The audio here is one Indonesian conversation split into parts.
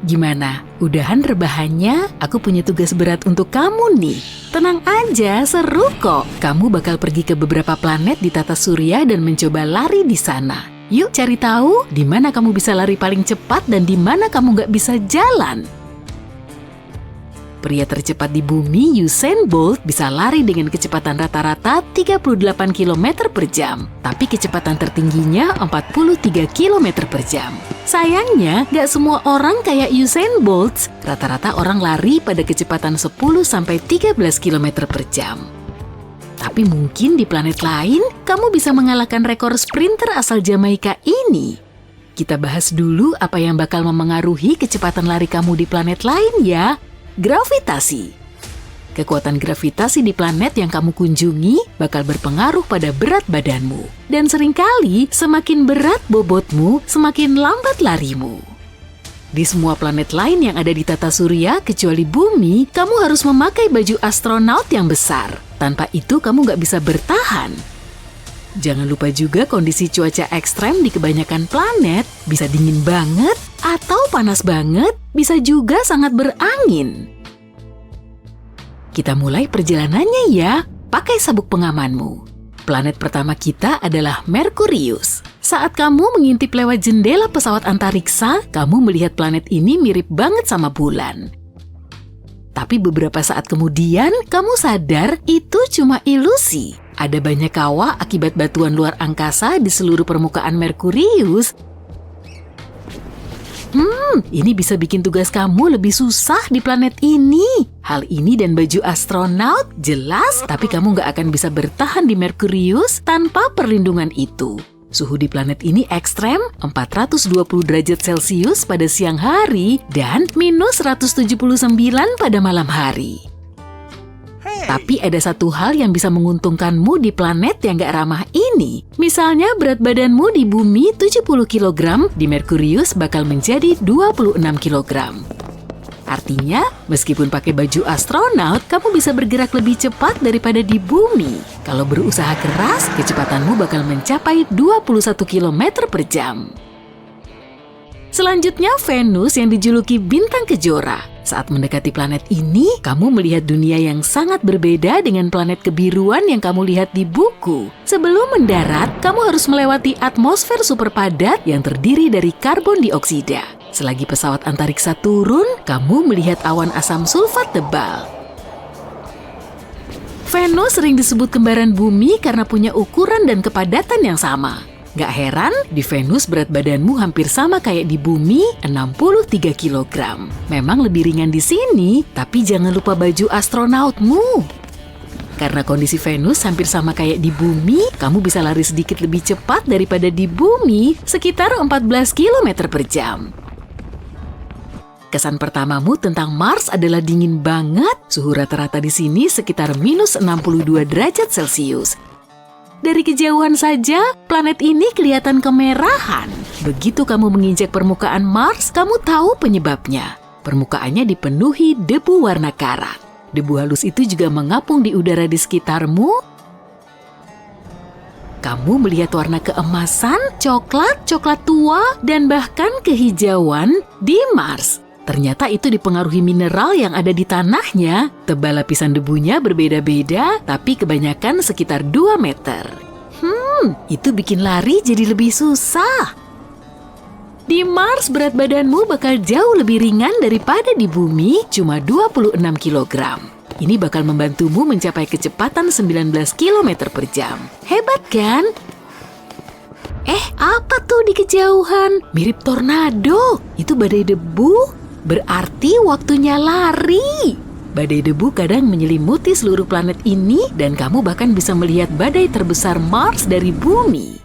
Gimana? Udahan rebahannya? Aku punya tugas berat untuk kamu nih. Tenang aja, seru kok. Kamu bakal pergi ke beberapa planet di tata surya dan mencoba lari di sana. Yuk cari tahu di mana kamu bisa lari paling cepat dan di mana kamu nggak bisa jalan. Pria tercepat di bumi, Usain Bolt, bisa lari dengan kecepatan rata-rata 38 km per jam. Tapi kecepatan tertingginya 43 km per jam. Sayangnya, nggak semua orang kayak Usain Bolt. Rata-rata orang lari pada kecepatan 10-13 km per jam. Tapi mungkin di planet lain, kamu bisa mengalahkan rekor sprinter asal Jamaika ini. Kita bahas dulu apa yang bakal memengaruhi kecepatan lari kamu di planet lain ya. Gravitasi. Kekuatan gravitasi di planet yang kamu kunjungi bakal berpengaruh pada berat badanmu. Dan seringkali semakin berat bobotmu, semakin lambat larimu. Di semua planet lain yang ada di tata surya kecuali bumi, kamu harus memakai baju astronaut yang besar. Tanpa itu kamu nggak bisa bertahan. Jangan lupa juga kondisi cuaca ekstrem di kebanyakan planet, bisa dingin banget atau panas banget, bisa juga sangat berangin. Kita mulai perjalanannya ya, pakai sabuk pengamanmu. Planet pertama kita adalah Merkurius. Saat kamu mengintip lewat jendela pesawat antariksa, kamu melihat planet ini mirip banget sama bulan. Tapi beberapa saat kemudian, kamu sadar itu cuma ilusi. Ada banyak kawah akibat batuan luar angkasa di seluruh permukaan Merkurius. Ini bisa bikin tugas kamu lebih susah di planet ini. Hal ini dan baju astronaut jelas, tapi kamu nggak akan bisa bertahan di Merkurius tanpa perlindungan itu. Suhu di planet ini ekstrem, 420 derajat Celcius pada siang hari dan minus 179 pada malam hari. Tapi ada satu hal yang bisa menguntungkanmu di planet yang gak ramah ini. Misalnya berat badanmu di bumi 70 kg, di Merkurius bakal menjadi 26 kg. Artinya, meskipun pakai baju astronaut, kamu bisa bergerak lebih cepat daripada di bumi. Kalau berusaha keras, kecepatanmu bakal mencapai 21 km per jam. Selanjutnya Venus yang dijuluki bintang kejora. Saat mendekati planet ini, kamu melihat dunia yang sangat berbeda dengan planet kebiruan yang kamu lihat di buku. Sebelum mendarat, kamu harus melewati atmosfer super padat yang terdiri dari karbon dioksida. Selagi pesawat antariksa turun, kamu melihat awan asam sulfat tebal. Venus sering disebut kembaran bumi karena punya ukuran dan kepadatan yang sama. Gak heran, di Venus berat badanmu hampir sama kayak di bumi, 63 kg. Memang lebih ringan di sini, tapi jangan lupa baju astronautmu. Karena kondisi Venus hampir sama kayak di bumi, kamu bisa lari sedikit lebih cepat daripada di bumi, sekitar 14 km per jam. Kesan pertamamu tentang Mars adalah dingin banget, suhu rata-rata di sini sekitar minus 62 derajat Celcius. Dari kejauhan saja, planet ini kelihatan kemerahan. Begitu kamu menginjak permukaan Mars, kamu tahu penyebabnya. Permukaannya dipenuhi debu warna karat. Debu halus itu juga mengapung di udara di sekitarmu. Kamu melihat warna keemasan, coklat, coklat tua, dan bahkan kehijauan di Mars. Ternyata itu dipengaruhi mineral yang ada di tanahnya. Tebal lapisan debunya berbeda-beda, tapi kebanyakan sekitar 2 meter. Itu bikin lari jadi lebih susah. Di Mars berat badanmu bakal jauh lebih ringan daripada di bumi, cuma 26 kg. Ini bakal membantumu mencapai kecepatan 19 km per jam. Hebat kan? Apa tuh di kejauhan? Mirip tornado. Itu badai debu. Berarti waktunya lari. Badai debu kadang menyelimuti seluruh planet ini dan kamu bahkan bisa melihat badai terbesar Mars dari bumi.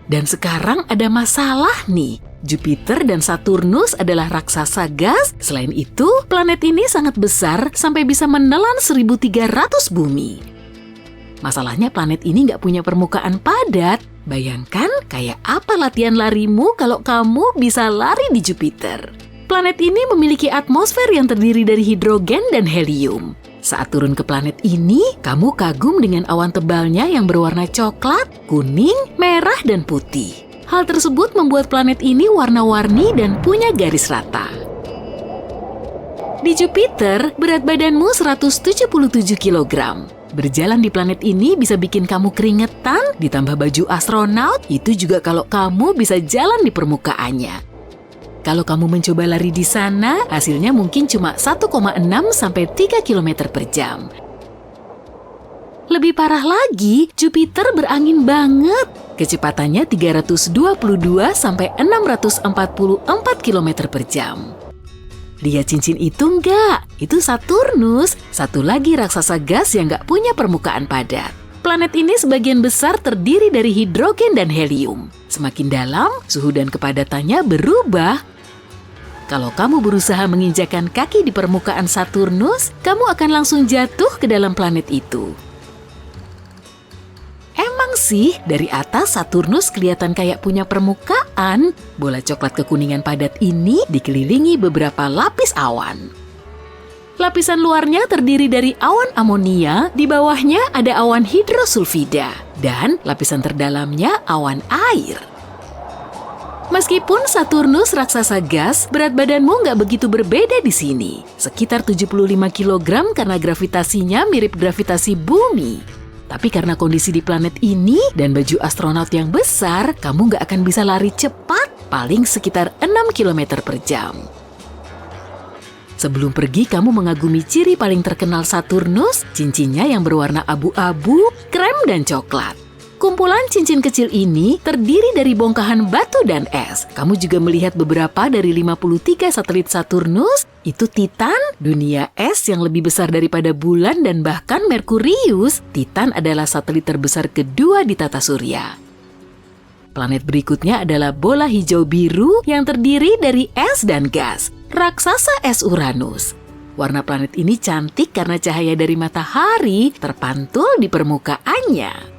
Dan sekarang ada masalah nih. Jupiter dan Saturnus adalah raksasa gas. Selain itu, planet ini sangat besar sampai bisa menelan 1.300 bumi. Masalahnya planet ini nggak punya permukaan padat. Bayangkan kayak apa latihan larimu kalau kamu bisa lari di Jupiter. Planet ini memiliki atmosfer yang terdiri dari hidrogen dan helium. Saat turun ke planet ini, kamu kagum dengan awan tebalnya yang berwarna coklat, kuning, merah, dan putih. Hal tersebut membuat planet ini warna-warni dan punya garis rata. Di Jupiter, berat badanmu 177 kg. Berjalan di planet ini bisa bikin kamu keringetan, ditambah baju astronot, itu juga kalau kamu bisa jalan di permukaannya. Kalau kamu mencoba lari di sana, hasilnya mungkin cuma 1,6 sampai 3 km per jam. Lebih parah lagi, Jupiter berangin banget. Kecepatannya 322 sampai 644 km per jam. Lihat cincin itu enggak? Itu Saturnus, satu lagi raksasa gas yang enggak punya permukaan padat. Planet ini sebagian besar terdiri dari hidrogen dan helium. Semakin dalam, suhu dan kepadatannya berubah. Kalau kamu berusaha menginjakan kaki di permukaan Saturnus, kamu akan langsung jatuh ke dalam planet itu. Emang sih, dari atas Saturnus kelihatan kayak punya permukaan. Bola coklat kekuningan padat ini dikelilingi beberapa lapis awan. Lapisan luarnya terdiri dari awan amonia, di bawahnya ada awan hidrosulfida, dan lapisan terdalamnya awan air. Meskipun Saturnus raksasa gas, berat badanmu nggak begitu berbeda di sini. Sekitar 75 kg karena gravitasinya mirip gravitasi bumi. Tapi karena kondisi di planet ini dan baju astronot yang besar, kamu nggak akan bisa lari cepat, paling sekitar 6 km per jam. Sebelum pergi, kamu mengagumi ciri paling terkenal Saturnus, cincinnya yang berwarna abu-abu, krem, dan coklat. Kumpulan cincin kecil ini terdiri dari bongkahan batu dan es. Kamu juga melihat beberapa dari 53 satelit Saturnus, itu Titan, dunia es yang lebih besar daripada bulan dan bahkan Merkurius. Titan adalah satelit terbesar kedua di tata surya. Planet berikutnya adalah bola hijau biru yang terdiri dari es dan gas, raksasa es Uranus. Warna planet ini cantik karena cahaya dari matahari terpantul di permukaannya.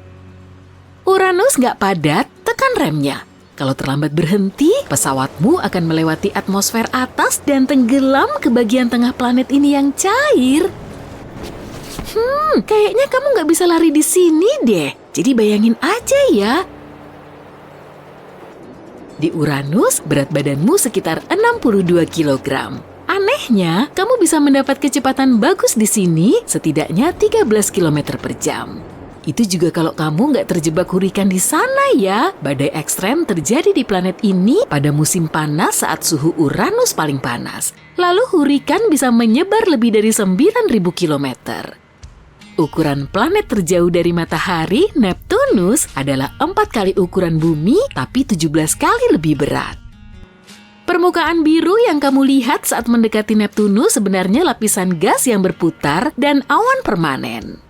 Uranus nggak padat, tekan remnya. Kalau terlambat berhenti, pesawatmu akan melewati atmosfer atas dan tenggelam ke bagian tengah planet ini yang cair. Kayaknya kamu nggak bisa lari di sini deh. Jadi bayangin aja ya. Di Uranus, berat badanmu sekitar 62 kg. Anehnya, kamu bisa mendapat kecepatan bagus di sini setidaknya 13 km per jam. Itu juga kalau kamu nggak terjebak hurikan di sana ya. Badai ekstrem terjadi di planet ini pada musim panas saat suhu Uranus paling panas. Lalu hurikan bisa menyebar lebih dari 9.000 km. Ukuran planet terjauh dari matahari, Neptunus, adalah 4 kali ukuran bumi, tapi 17 kali lebih berat. Permukaan biru yang kamu lihat saat mendekati Neptunus sebenarnya lapisan gas yang berputar dan awan permanen.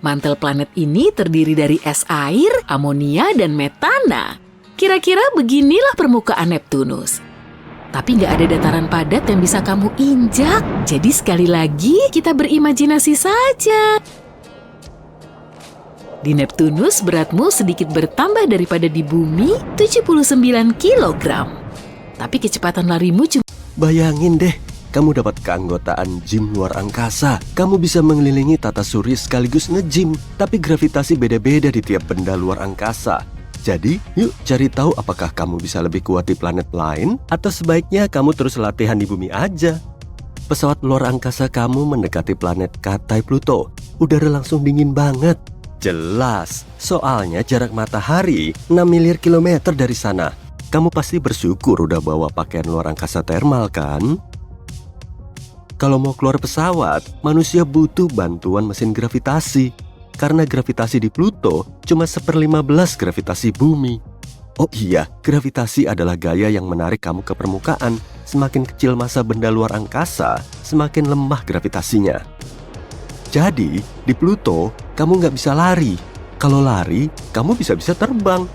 Mantel planet ini terdiri dari es air, amonia, dan metana. Kira-kira beginilah permukaan Neptunus. Tapi nggak ada dataran padat yang bisa kamu injak. Jadi sekali lagi, kita berimajinasi saja. Di Neptunus, beratmu sedikit bertambah daripada di bumi, 79 kg. Tapi kecepatan larimu cuma... Bayangin deh, kamu dapat keanggotaan gym luar angkasa. Kamu bisa mengelilingi tata surya sekaligus nge-gym. Tapi gravitasi beda-beda di tiap benda luar angkasa. Jadi, yuk cari tahu apakah kamu bisa lebih kuat di planet lain atau sebaiknya kamu terus latihan di bumi aja. Pesawat luar angkasa kamu mendekati planet Katai Pluto. Udara langsung dingin banget. Jelas, soalnya jarak matahari 6 miliar kilometer dari sana. Kamu pasti bersyukur udah bawa pakaian luar angkasa termal kan? Kalau mau keluar pesawat, manusia butuh bantuan mesin gravitasi. Karena gravitasi di Pluto cuma 1/15 gravitasi bumi. Oh iya, gravitasi adalah gaya yang menarik kamu ke permukaan. Semakin kecil massa benda luar angkasa, semakin lemah gravitasinya. Jadi, di Pluto, kamu nggak bisa lari. Kalau lari, kamu bisa-bisa terbang.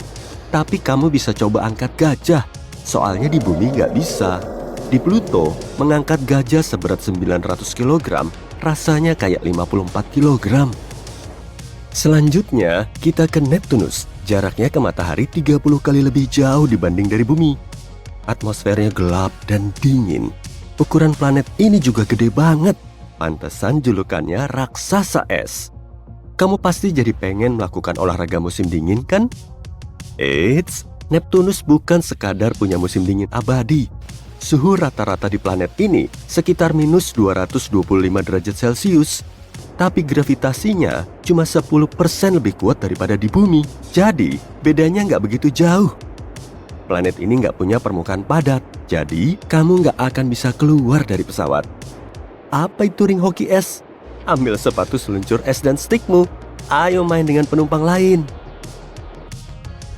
Tapi kamu bisa coba angkat gajah. Soalnya di bumi nggak bisa. Di Pluto, mengangkat gajah seberat 900 kg rasanya kayak 54 kg. Selanjutnya, kita ke Neptunus. Jaraknya ke matahari 30 kali lebih jauh dibanding dari bumi. Atmosfernya gelap dan dingin. Ukuran planet ini juga gede banget. Pantesan julukannya raksasa es. Kamu pasti jadi pengen melakukan olahraga musim dingin kan? Eits, Neptunus bukan sekadar punya musim dingin abadi. Suhu rata-rata di planet ini sekitar minus 225 derajat Celcius. Tapi gravitasinya cuma 10% lebih kuat daripada di bumi. Jadi, bedanya nggak begitu jauh. Planet ini nggak punya permukaan padat, jadi kamu nggak akan bisa keluar dari pesawat. Apa itu ring hoki es? Ambil sepatu seluncur es dan stikmu. Ayo main dengan penumpang lain.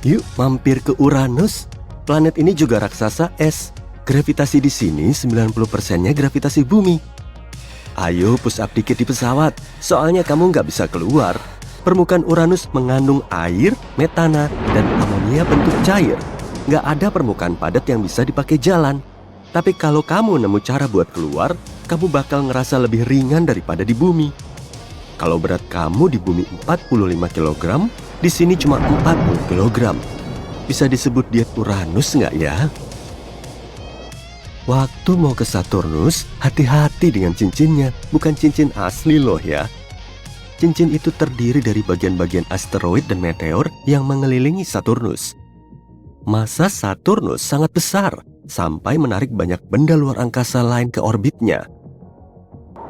Yuk mampir ke Uranus. Planet ini juga raksasa es. Gravitasi di sini 90%-nya gravitasi bumi. Ayo push up dikit di pesawat, soalnya kamu nggak bisa keluar. Permukaan Uranus mengandung air, metana, dan amonia bentuk cair. Nggak ada permukaan padat yang bisa dipakai jalan. Tapi kalau kamu nemu cara buat keluar, kamu bakal ngerasa lebih ringan daripada di bumi. Kalau berat kamu di bumi 45 kg, di sini cuma 40 kg. Bisa disebut diet Uranus nggak ya? Waktu mau ke Saturnus, hati-hati dengan cincinnya. Bukan cincin asli loh ya. Cincin itu terdiri dari bagian-bagian asteroid dan meteor yang mengelilingi Saturnus. Massa Saturnus sangat besar, sampai menarik banyak benda luar angkasa lain ke orbitnya.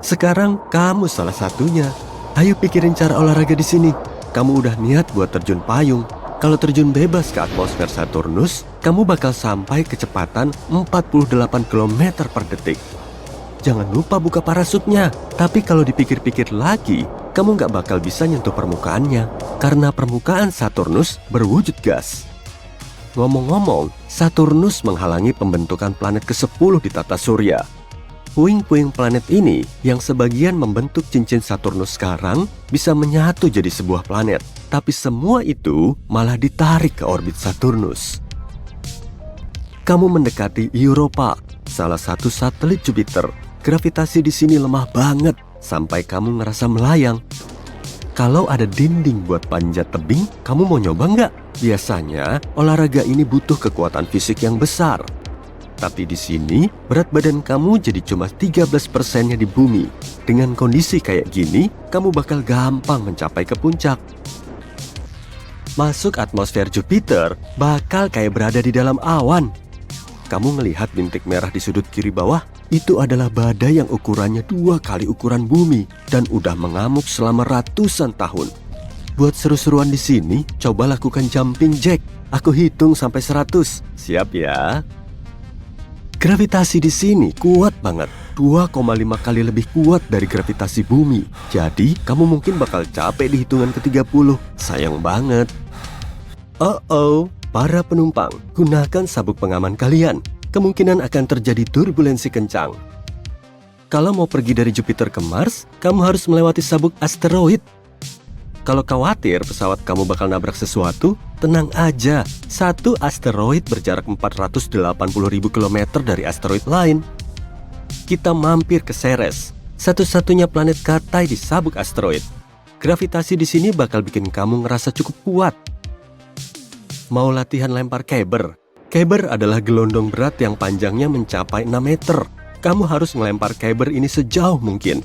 Sekarang kamu salah satunya. Ayo pikirin cara olahraga di sini. Kamu udah niat buat terjun payung. Kalau terjun bebas ke atmosfer Saturnus, kamu bakal sampai kecepatan 48 km per detik. Jangan lupa buka parasutnya. Tapi kalau dipikir-pikir lagi, kamu nggak bakal bisa nyentuh permukaannya. Karena permukaan Saturnus berwujud gas. Ngomong-ngomong, Saturnus menghalangi pembentukan planet ke-10 di tata surya. Puing-puing planet ini yang sebagian membentuk cincin Saturnus sekarang bisa menyatu jadi sebuah planet. Tapi semua itu malah ditarik ke orbit Saturnus. Kamu mendekati Europa, salah satu satelit Jupiter. Gravitasi di sini lemah banget sampai kamu ngerasa melayang. Kalau ada dinding buat panjat tebing, kamu mau nyoba nggak? Biasanya olahraga ini butuh kekuatan fisik yang besar. Tapi di sini berat badan kamu jadi cuma 13%-nya di bumi. Dengan kondisi kayak gini, kamu bakal gampang mencapai ke puncak. Masuk atmosfer Jupiter bakal kayak berada di dalam awan. Kamu ngelihat bintik merah di sudut kiri bawah? Itu adalah badai yang ukurannya 2 kali ukuran bumi dan udah mengamuk selama ratusan tahun. Buat seru-seruan di sini, coba lakukan jumping jack. Aku hitung sampai 100. Siap ya? Gravitasi di sini kuat banget, 2,5 kali lebih kuat dari gravitasi bumi. Jadi, kamu mungkin bakal capek di hitungan ke-30. Sayang banget. Para penumpang, gunakan sabuk pengaman kalian. Kemungkinan akan terjadi turbulensi kencang. Kalau mau pergi dari Jupiter ke Mars, kamu harus melewati sabuk asteroid. Kalau khawatir pesawat kamu bakal nabrak sesuatu, tenang aja. Satu asteroid berjarak 480.000 km dari asteroid lain. Kita mampir ke Ceres, satu-satunya planet Katai di sabuk asteroid. Gravitasi di sini bakal bikin kamu ngerasa cukup kuat. Mau latihan lempar caber? Caber adalah gelondong berat yang panjangnya mencapai 6 meter. Kamu harus ngelempar caber ini sejauh mungkin.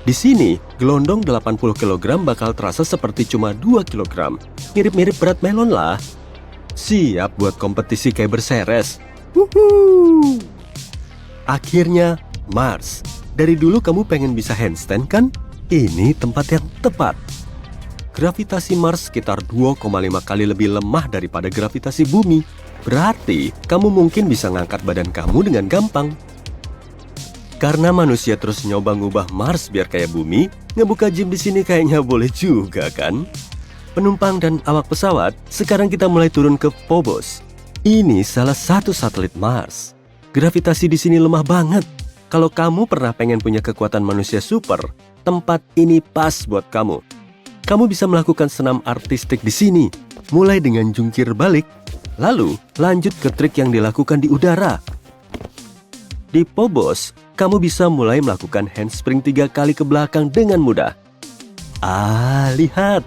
Di sini, gelondong 80 kg bakal terasa seperti cuma 2 kg. Mirip-mirip berat melon lah. Siap buat kompetisi caber Ceres. Wuhuu! Akhirnya, Mars. Dari dulu kamu pengen bisa handstand kan? Ini tempat yang tepat. Gravitasi Mars sekitar 2,5 kali lebih lemah daripada gravitasi bumi. Berarti, kamu mungkin bisa ngangkat badan kamu dengan gampang. Karena manusia terus nyoba ngubah Mars biar kayak bumi, ngebuka gym di sini kayaknya boleh juga kan? Penumpang dan awak pesawat, sekarang kita mulai turun ke Phobos. Ini salah satu satelit Mars. Gravitasi di sini lemah banget. Kalau kamu pernah pengen punya kekuatan manusia super, tempat ini pas buat kamu. Kamu bisa melakukan senam artistik di sini, mulai dengan jungkir balik, lalu lanjut ke trik yang dilakukan di udara. Di Phobos, kamu bisa mulai melakukan handspring 3 kali ke belakang dengan mudah. Lihat,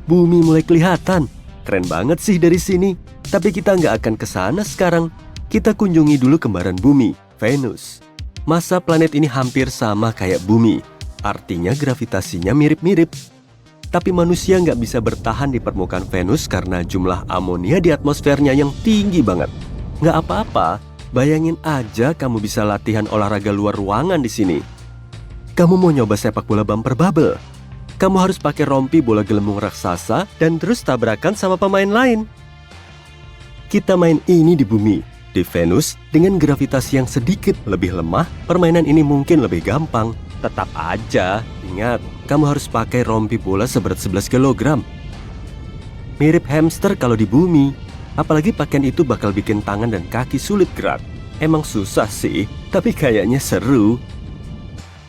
bumi mulai kelihatan. Keren banget sih dari sini. Tapi kita nggak akan ke sana sekarang. Kita kunjungi dulu kembaran bumi, Venus. Massa planet ini hampir sama kayak bumi. Artinya gravitasinya mirip-mirip. Tapi manusia nggak bisa bertahan di permukaan Venus karena jumlah amonia di atmosfernya yang tinggi banget. Nggak apa-apa, Bayangin aja kamu bisa latihan olahraga luar ruangan di sini. Kamu mau nyoba sepak bola bumper bubble? Kamu harus pakai rompi bola gelembung raksasa dan terus tabrakan sama pemain lain. Kita main ini di bumi. Di Venus, dengan gravitasi yang sedikit lebih lemah, permainan ini mungkin lebih gampang. Tetap aja, ingat, kamu harus pakai rompi bola seberat 11 kg. Mirip hamster kalau di bumi. Apalagi pakaian itu bakal bikin tangan dan kaki sulit gerak. Emang susah sih, tapi kayaknya seru.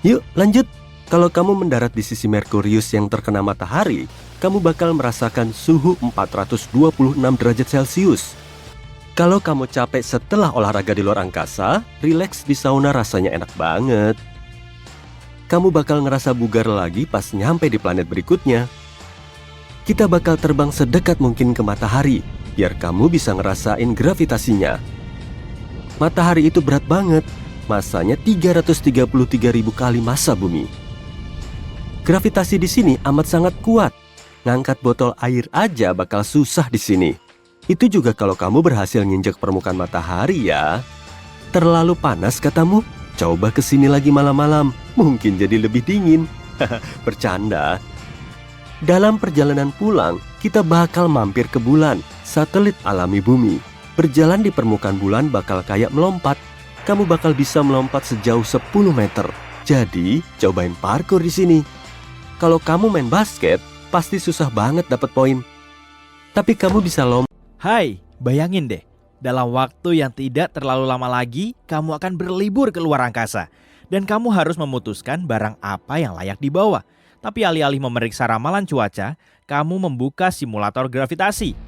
Yuk lanjut. Kalau kamu mendarat di sisi Merkurius yang terkena matahari, kamu bakal merasakan suhu 426 derajat Celcius. Kalau kamu capek setelah olahraga di luar angkasa, rileks di sauna rasanya enak banget. Kamu bakal ngerasa bugar lagi pas nyampe di planet berikutnya. Kita bakal terbang sedekat mungkin ke matahari, biar kamu bisa ngerasain gravitasinya. Matahari itu berat banget, masanya 333.000 kali massa bumi. Gravitasi di sini amat sangat kuat. Ngangkat botol air aja bakal susah di sini. Itu juga kalau kamu berhasil nginjek permukaan matahari ya. Terlalu panas katamu? Coba kesini lagi malam-malam, mungkin jadi lebih dingin. Bercanda. Dalam perjalanan pulang, kita bakal mampir ke bulan, satelit alami bumi. Berjalan di permukaan bulan bakal kayak melompat. Kamu bakal bisa melompat sejauh 10 meter. Jadi, cobain parkour di sini. Kalau kamu main basket, pasti susah banget dapat poin. Tapi kamu bisa lompat. Hai, bayangin deh. Dalam waktu yang tidak terlalu lama lagi, kamu akan berlibur ke luar angkasa. Dan kamu harus memutuskan barang apa yang layak dibawa. Tapi alih-alih memeriksa ramalan cuaca, kamu membuka simulator gravitasi.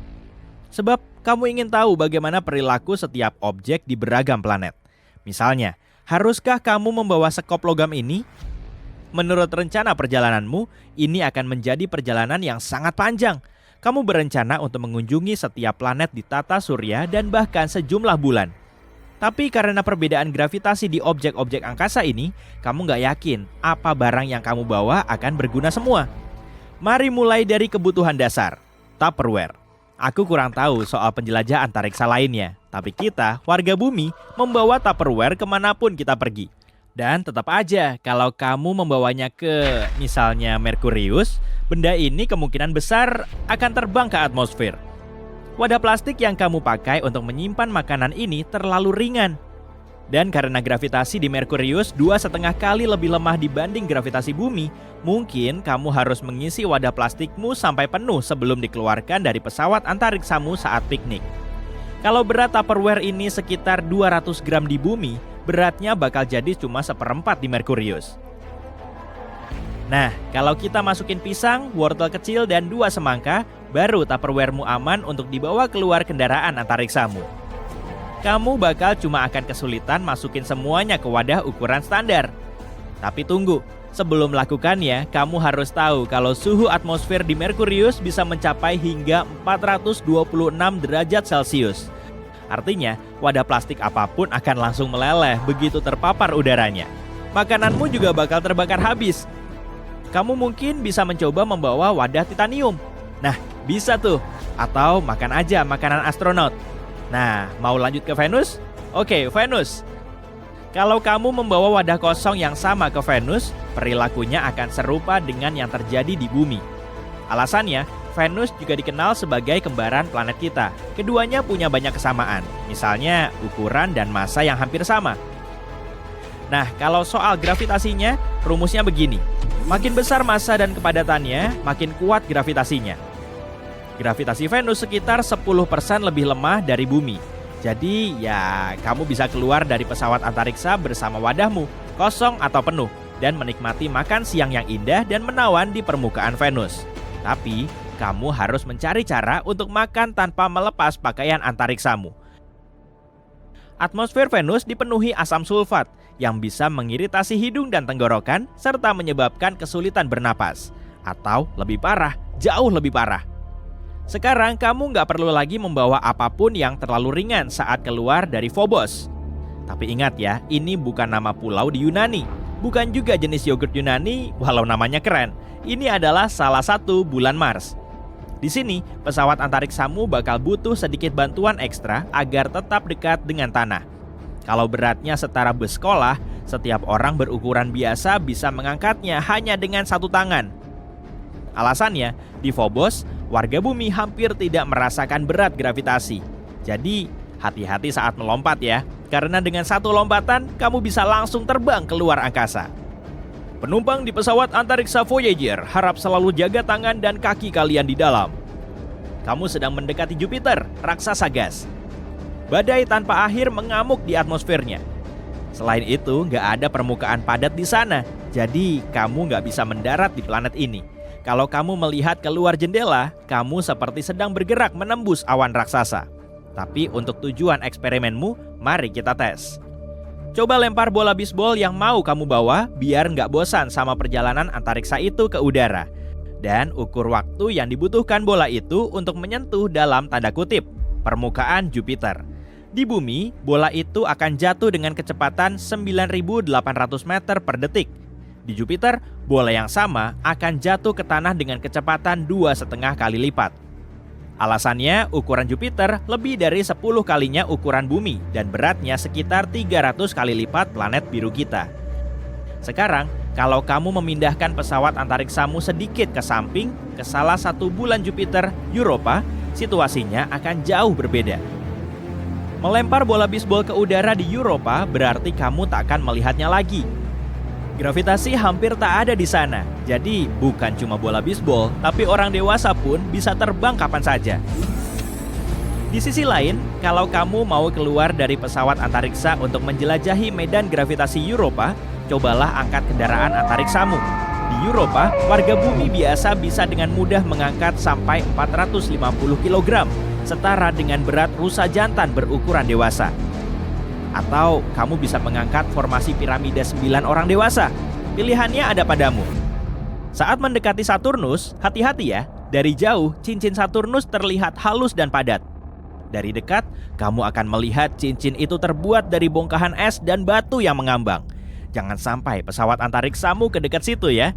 Sebab kamu ingin tahu bagaimana perilaku setiap objek di beragam planet. Misalnya, haruskah kamu membawa sekop logam ini? Menurut rencana perjalananmu, ini akan menjadi perjalanan yang sangat panjang. Kamu berencana untuk mengunjungi setiap planet di tata surya dan bahkan sejumlah bulan. Tapi karena perbedaan gravitasi di objek-objek angkasa ini, kamu nggak yakin apa barang yang kamu bawa akan berguna semua. Mari mulai dari kebutuhan dasar, Tupperware. Aku kurang tahu soal penjelajah antariksa lainnya, tapi kita, warga bumi, membawa Tupperware kemanapun kita pergi. Dan tetap aja, kalau kamu membawanya ke misalnya Merkurius, benda ini kemungkinan besar akan terbang ke atmosfer. Wadah plastik yang kamu pakai untuk menyimpan makanan ini terlalu ringan. Dan karena gravitasi di Merkurius 2,5 kali lebih lemah dibanding gravitasi bumi, mungkin kamu harus mengisi wadah plastikmu sampai penuh sebelum dikeluarkan dari pesawat antariksamu saat piknik. Kalau berat Tupperware ini sekitar 200 gram di bumi, beratnya bakal jadi cuma 1/4 di Merkurius. Nah, kalau kita masukin pisang, wortel kecil, dan 2 semangka, baru Tupperware-mu aman untuk dibawa keluar kendaraan antariksamu. Kamu bakal cuma akan kesulitan masukin semuanya ke wadah ukuran standar. Tapi tunggu, sebelum melakukannya, kamu harus tahu kalau suhu atmosfer di Merkurius bisa mencapai hingga 426 derajat Celcius. Artinya, wadah plastik apapun akan langsung meleleh begitu terpapar udaranya. Makananmu juga bakal terbakar habis. Kamu mungkin bisa mencoba membawa wadah titanium. Nah, bisa tuh. Atau makan aja makanan astronot. Nah, mau lanjut ke Venus? Oke, Venus. Kalau kamu membawa wadah kosong yang sama ke Venus, perilakunya akan serupa dengan yang terjadi di bumi. Alasannya, Venus juga dikenal sebagai kembaran planet kita. Keduanya punya banyak kesamaan, misalnya ukuran dan massa yang hampir sama. Nah, kalau soal gravitasinya, rumusnya begini. Makin besar massa dan kepadatannya, makin kuat gravitasinya. Gravitasi Venus sekitar 10% lebih lemah dari bumi. Jadi, ya kamu bisa keluar dari pesawat antariksa bersama wadahmu, kosong atau penuh, dan menikmati makan siang yang indah dan menawan di permukaan Venus. Tapi, kamu harus mencari cara untuk makan tanpa melepas pakaian antariksamu. Atmosfer Venus dipenuhi asam sulfat yang bisa mengiritasi hidung dan tenggorokan serta menyebabkan kesulitan bernapas. Atau lebih parah, jauh lebih parah. Sekarang kamu nggak perlu lagi membawa apapun yang terlalu ringan saat keluar dari Phobos. Tapi ingat ya, ini bukan nama pulau di Yunani. Bukan juga jenis yogurt Yunani, walau namanya keren. Ini adalah salah satu bulan Mars. Di sini, pesawat antariksamu bakal butuh sedikit bantuan ekstra agar tetap dekat dengan tanah. Kalau beratnya setara bus sekolah, setiap orang berukuran biasa bisa mengangkatnya hanya dengan satu tangan. Alasannya, di Phobos, warga bumi hampir tidak merasakan berat gravitasi. Jadi, hati-hati saat melompat ya, karena dengan satu lompatan, kamu bisa langsung terbang keluar angkasa. Penumpang di pesawat antariksa Voyager harap selalu jaga tangan dan kaki kalian di dalam. Kamu sedang mendekati Jupiter, raksasa gas. Badai tanpa akhir mengamuk di atmosfernya. Selain itu, nggak ada permukaan padat di sana, jadi kamu nggak bisa mendarat di planet ini. Kalau kamu melihat keluar jendela, kamu seperti sedang bergerak menembus awan raksasa. Tapi untuk tujuan eksperimenmu, mari kita tes. Coba lempar bola bisbol yang mau kamu bawa, biar nggak bosan sama perjalanan antariksa itu ke udara. Dan ukur waktu yang dibutuhkan bola itu untuk menyentuh dalam tanda kutip, permukaan Jupiter. Di bumi, bola itu akan jatuh dengan kecepatan 9.800 meter per detik. Di Jupiter, bola yang sama akan jatuh ke tanah dengan kecepatan 2,5 kali lipat. Alasannya, ukuran Jupiter lebih dari 10 kalinya ukuran bumi dan beratnya sekitar 300 kali lipat planet biru kita. Sekarang, kalau kamu memindahkan pesawat antariksamu sedikit ke samping ke salah satu bulan Jupiter, Europa, situasinya akan jauh berbeda. Melempar bola bisbol ke udara di Europa berarti kamu tak akan melihatnya lagi. Gravitasi hampir tak ada di sana, jadi bukan cuma bola bisbol, tapi orang dewasa pun bisa terbang kapan saja. Di sisi lain, kalau kamu mau keluar dari pesawat antariksa untuk menjelajahi medan gravitasi Europa, cobalah angkat kendaraan antariksamu. Di Europa, warga bumi biasa bisa dengan mudah mengangkat sampai 450 kg, setara dengan berat rusa jantan berukuran dewasa. Atau kamu bisa mengangkat formasi piramida 9 orang dewasa. Pilihannya ada padamu. Saat mendekati Saturnus, hati-hati ya. Dari jauh, cincin Saturnus terlihat halus dan padat. Dari dekat, kamu akan melihat cincin itu terbuat dari bongkahan es dan batu yang mengambang. Jangan sampai pesawat antariksamu ke dekat situ ya.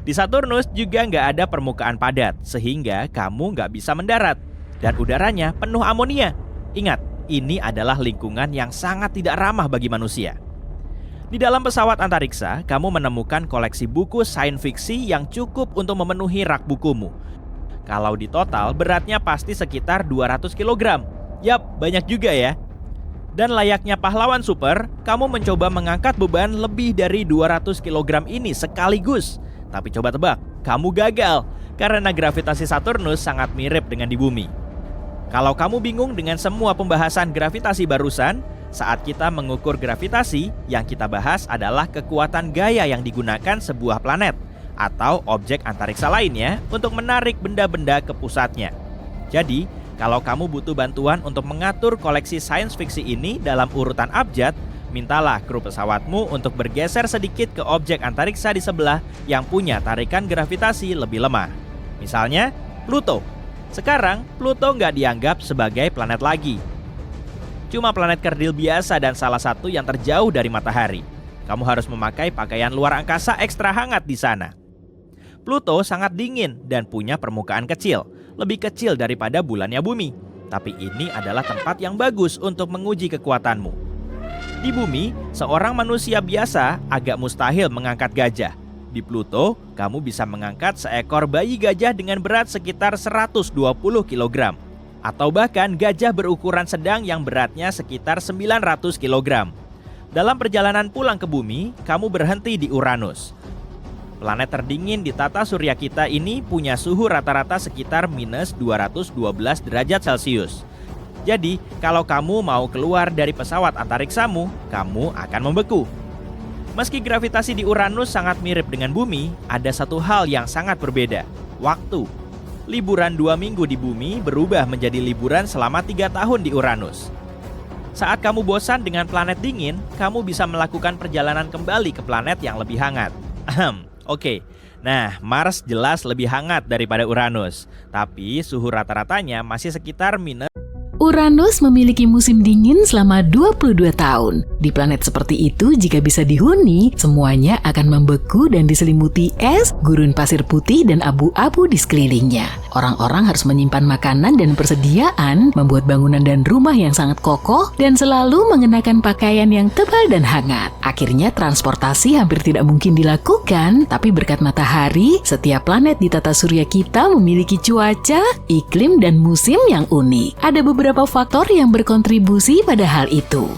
Di Saturnus juga nggak ada permukaan padat, sehingga kamu nggak bisa mendarat. Dan udaranya penuh amonia. Ingat, ini adalah lingkungan yang sangat tidak ramah bagi manusia. Di dalam pesawat antariksa, kamu menemukan koleksi buku sains fiksi yang cukup untuk memenuhi rak bukumu. Kalau di total, beratnya pasti sekitar 200 kg. Yap, banyak juga ya. Dan layaknya pahlawan super, kamu mencoba mengangkat beban lebih dari 200 kg ini sekaligus. Tapi coba tebak, kamu gagal karena gravitasi Saturnus sangat mirip dengan di bumi. Kalau kamu bingung dengan semua pembahasan gravitasi barusan, saat kita mengukur gravitasi, yang kita bahas adalah kekuatan gaya yang digunakan sebuah planet atau objek antariksa lainnya untuk menarik benda-benda ke pusatnya. Jadi, kalau kamu butuh bantuan untuk mengatur koleksi sains fiksi ini dalam urutan abjad, mintalah kru pesawatmu untuk bergeser sedikit ke objek antariksa di sebelah yang punya tarikan gravitasi lebih lemah. Misalnya, Pluto. Sekarang, Pluto nggak dianggap sebagai planet lagi. Cuma planet kerdil biasa dan salah satu yang terjauh dari matahari. Kamu harus memakai pakaian luar angkasa ekstra hangat di sana. Pluto sangat dingin dan punya permukaan kecil, lebih kecil daripada bulannya bumi. Tapi ini adalah tempat yang bagus untuk menguji kekuatanmu. Di bumi, seorang manusia biasa agak mustahil mengangkat gajah. Di Pluto, kamu bisa mengangkat seekor bayi gajah dengan berat sekitar 120 kg. Atau bahkan gajah berukuran sedang yang beratnya sekitar 900 kg. Dalam perjalanan pulang ke bumi, kamu berhenti di Uranus. Planet terdingin di tata surya kita ini punya suhu rata-rata sekitar minus 212 derajat Celcius. Jadi, kalau kamu mau keluar dari pesawat antariksamu, kamu akan membeku. Meski gravitasi di Uranus sangat mirip dengan bumi, ada satu hal yang sangat berbeda, waktu. Liburan 2 minggu di bumi berubah menjadi liburan selama 3 tahun di Uranus. Saat kamu bosan dengan planet dingin, kamu bisa melakukan perjalanan kembali ke planet yang lebih hangat. Oke, nah Mars jelas lebih hangat daripada Uranus, tapi suhu rata-ratanya masih sekitar minus. Uranus memiliki musim dingin selama 22 tahun. Di planet seperti itu, jika bisa dihuni, semuanya akan membeku dan diselimuti es, gurun pasir putih, dan abu-abu di sekelilingnya. Orang-orang harus menyimpan makanan dan persediaan, membuat bangunan dan rumah yang sangat kokoh, dan selalu mengenakan pakaian yang tebal dan hangat. Akhirnya, transportasi hampir tidak mungkin dilakukan, tapi berkat matahari, setiap planet di tata surya kita memiliki cuaca, iklim, dan musim yang unik. Ada beberapa faktor yang berkontribusi pada hal itu.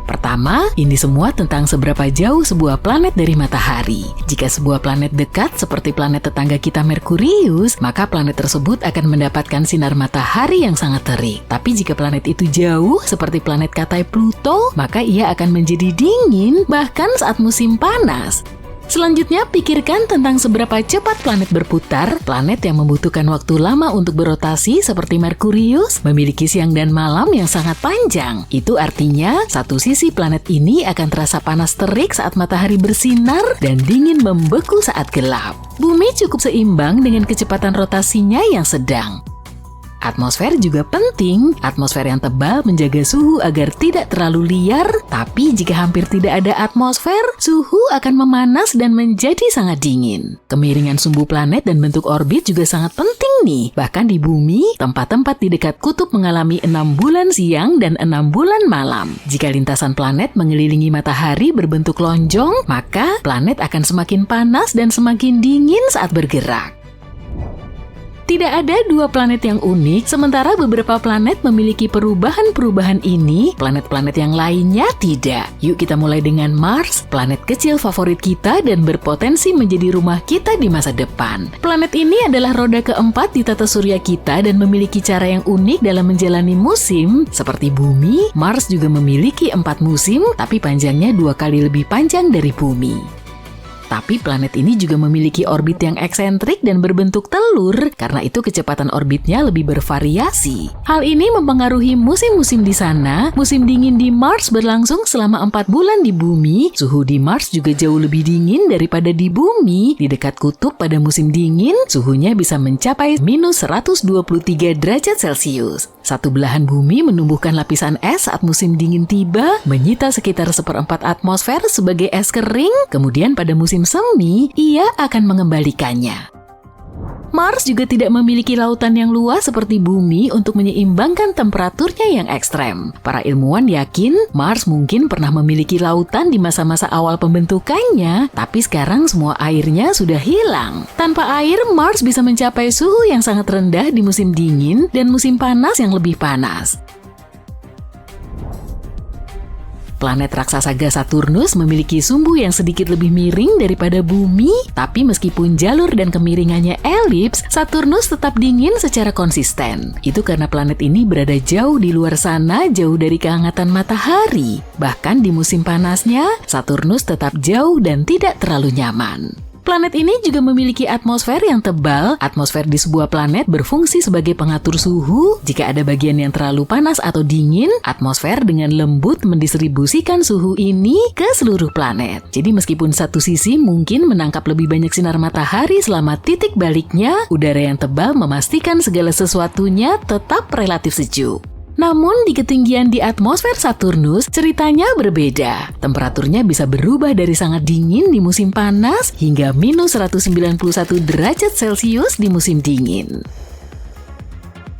Pertama, ini semua tentang seberapa jauh sebuah planet dari matahari. Jika sebuah planet dekat seperti planet tetangga kita Merkurius, maka planet tersebut akan mendapatkan sinar matahari yang sangat terik. Tapi jika planet itu jauh seperti planet Katai Pluto, maka ia akan menjadi dingin bahkan saat musim panas. Selanjutnya, pikirkan tentang seberapa cepat planet berputar. Planet yang membutuhkan waktu lama untuk berotasi seperti Merkurius memiliki siang dan malam yang sangat panjang. Itu artinya, satu sisi planet ini akan terasa panas terik saat matahari bersinar dan dingin membeku saat gelap. Bumi cukup seimbang dengan kecepatan rotasinya yang sedang. Atmosfer juga penting. Atmosfer yang tebal menjaga suhu agar tidak terlalu liar, tapi jika hampir tidak ada atmosfer, suhu akan memanas dan menjadi sangat dingin. Kemiringan sumbu planet dan bentuk orbit juga sangat penting nih. Bahkan di bumi, tempat-tempat di dekat kutub mengalami 6 bulan siang dan 6 bulan malam. Jika lintasan planet mengelilingi matahari berbentuk lonjong, maka planet akan semakin panas dan semakin dingin saat bergerak. Tidak ada dua planet yang unik, sementara beberapa planet memiliki perubahan-perubahan ini, planet-planet yang lainnya tidak. Yuk kita mulai dengan Mars, planet kecil favorit kita dan berpotensi menjadi rumah kita di masa depan. Planet ini adalah roda keempat di tata surya kita dan memiliki cara yang unik dalam menjalani musim. Seperti bumi, Mars juga memiliki 4 musim, tapi panjangnya 2 kali lebih panjang dari bumi. Tapi planet ini juga memiliki orbit yang eksentrik dan berbentuk telur, karena itu kecepatan orbitnya lebih bervariasi. Hal ini mempengaruhi musim-musim di sana. Musim dingin di Mars berlangsung selama 4 bulan di bumi. Suhu di Mars juga jauh lebih dingin daripada di bumi. Di dekat kutub pada musim dingin, suhunya bisa mencapai minus 123 derajat Celcius. Satu belahan bumi menumbuhkan lapisan es saat musim dingin tiba, menyita sekitar 1/4 atmosfer sebagai es kering, kemudian pada musim semi, ia akan mengembalikannya. Mars juga tidak memiliki lautan yang luas seperti bumi untuk menyeimbangkan temperaturnya yang ekstrem. Para ilmuwan yakin Mars mungkin pernah memiliki lautan di masa-masa awal pembentukannya, tapi sekarang semua airnya sudah hilang. Tanpa air, Mars bisa mencapai suhu yang sangat rendah di musim dingin dan musim panas yang lebih panas. Planet raksasa gas Saturnus memiliki sumbu yang sedikit lebih miring daripada bumi, tapi meskipun jalur dan kemiringannya elips, Saturnus tetap dingin secara konsisten. Itu karena planet ini berada jauh di luar sana, jauh dari kehangatan matahari. Bahkan di musim panasnya, Saturnus tetap jauh dan tidak terlalu nyaman. Planet ini juga memiliki atmosfer yang tebal. Atmosfer di sebuah planet berfungsi sebagai pengatur suhu. Jika ada bagian yang terlalu panas atau dingin, atmosfer dengan lembut mendistribusikan suhu ini ke seluruh planet. Jadi meskipun satu sisi mungkin menangkap lebih banyak sinar matahari selama titik baliknya, udara yang tebal memastikan segala sesuatunya tetap relatif sejuk. Namun di ketinggian di atmosfer Saturnus, ceritanya berbeda. Temperaturnya bisa berubah dari sangat dingin di musim panas hingga minus 191 derajat Celcius di musim dingin.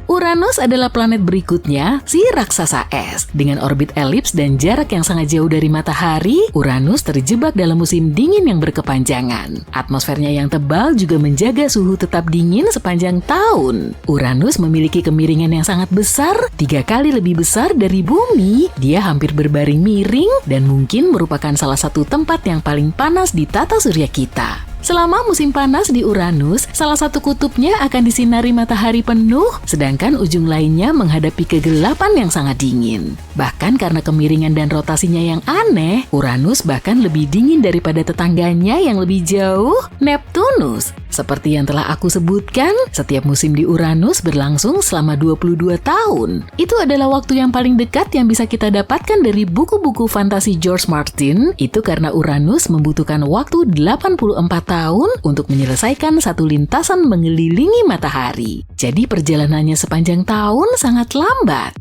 Uranus adalah planet berikutnya, si raksasa es. Dengan orbit elips dan jarak yang sangat jauh dari matahari, Uranus terjebak dalam musim dingin yang berkepanjangan. Atmosfernya yang tebal juga menjaga suhu tetap dingin sepanjang tahun. Uranus memiliki kemiringan yang sangat besar, 3 kali lebih besar dari bumi. Dia hampir berbaring miring dan mungkin merupakan salah satu tempat yang paling panas di tata surya kita. Selama musim panas di Uranus, salah satu kutubnya akan disinari matahari penuh, sedangkan ujung lainnya menghadapi kegelapan yang sangat dingin. Bahkan karena kemiringan dan rotasinya yang aneh, Uranus bahkan lebih dingin daripada tetangganya yang lebih jauh, Neptunus. Seperti yang telah aku sebutkan, setiap musim di Uranus berlangsung selama 22 tahun. Itu adalah waktu yang paling dekat yang bisa kita dapatkan dari buku-buku fantasi George Martin. Itu karena Uranus membutuhkan waktu 84 tahun untuk menyelesaikan satu lintasan mengelilingi matahari. Jadi perjalanannya sepanjang tahun sangat lambat.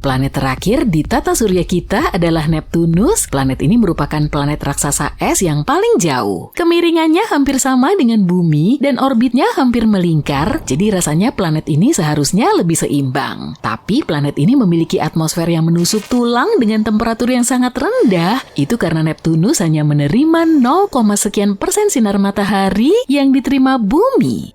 Planet terakhir di tata surya kita adalah Neptunus. Planet ini merupakan planet raksasa es yang paling jauh. Kemiringannya hampir sama dengan bumi dan orbitnya hampir melingkar, jadi rasanya planet ini seharusnya lebih seimbang. Tapi planet ini memiliki atmosfer yang menusuk tulang dengan temperatur yang sangat rendah. Itu karena Neptunus hanya menerima 0, sekian persen sinar matahari yang diterima bumi.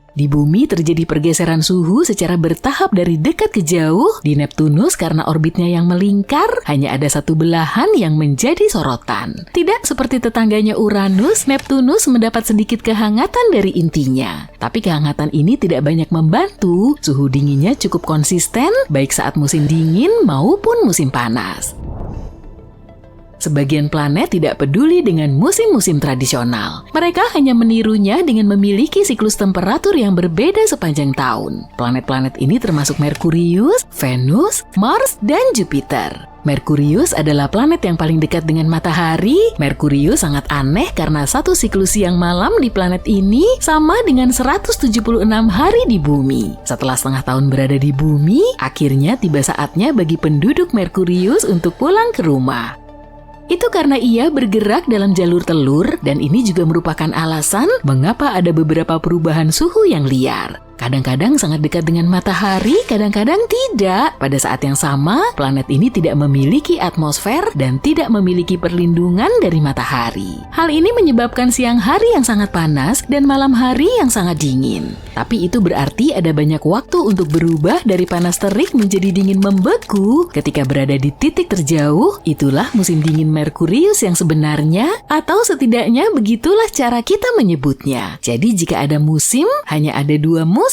Di bumi terjadi pergeseran suhu secara bertahap dari dekat ke jauh. Di Neptunus karena orbitnya yang melingkar, hanya ada satu belahan yang menjadi sorotan. Tidak seperti tetangganya Uranus, Neptunus mendapat sedikit kehangatan dari intinya. Tapi kehangatan ini tidak banyak membantu. Suhu dinginnya cukup konsisten, baik saat musim dingin maupun musim panas. Sebagian planet tidak peduli dengan musim-musim tradisional. Mereka hanya menirunya dengan memiliki siklus temperatur yang berbeda sepanjang tahun. Planet-planet ini termasuk Merkurius, Venus, Mars, dan Jupiter. Merkurius adalah planet yang paling dekat dengan matahari. Merkurius sangat aneh karena satu siklus siang malam di planet ini sama dengan 176 hari di bumi. Setelah setengah tahun berada di bumi, akhirnya tiba saatnya bagi penduduk Merkurius untuk pulang ke rumah. Itu karena ia bergerak dalam jalur telur, dan ini juga merupakan alasan mengapa ada beberapa perubahan suhu yang liar. Kadang-kadang sangat dekat dengan matahari, kadang-kadang tidak. Pada saat yang sama, planet ini tidak memiliki atmosfer dan tidak memiliki perlindungan dari matahari. Hal ini menyebabkan siang hari yang sangat panas dan malam hari yang sangat dingin. Tapi itu berarti ada banyak waktu untuk berubah dari panas terik menjadi dingin membeku. Ketika berada di titik terjauh, itulah musim dingin Merkurius yang sebenarnya, atau setidaknya begitulah cara kita menyebutnya. Jadi jika ada musim, hanya ada dua musim.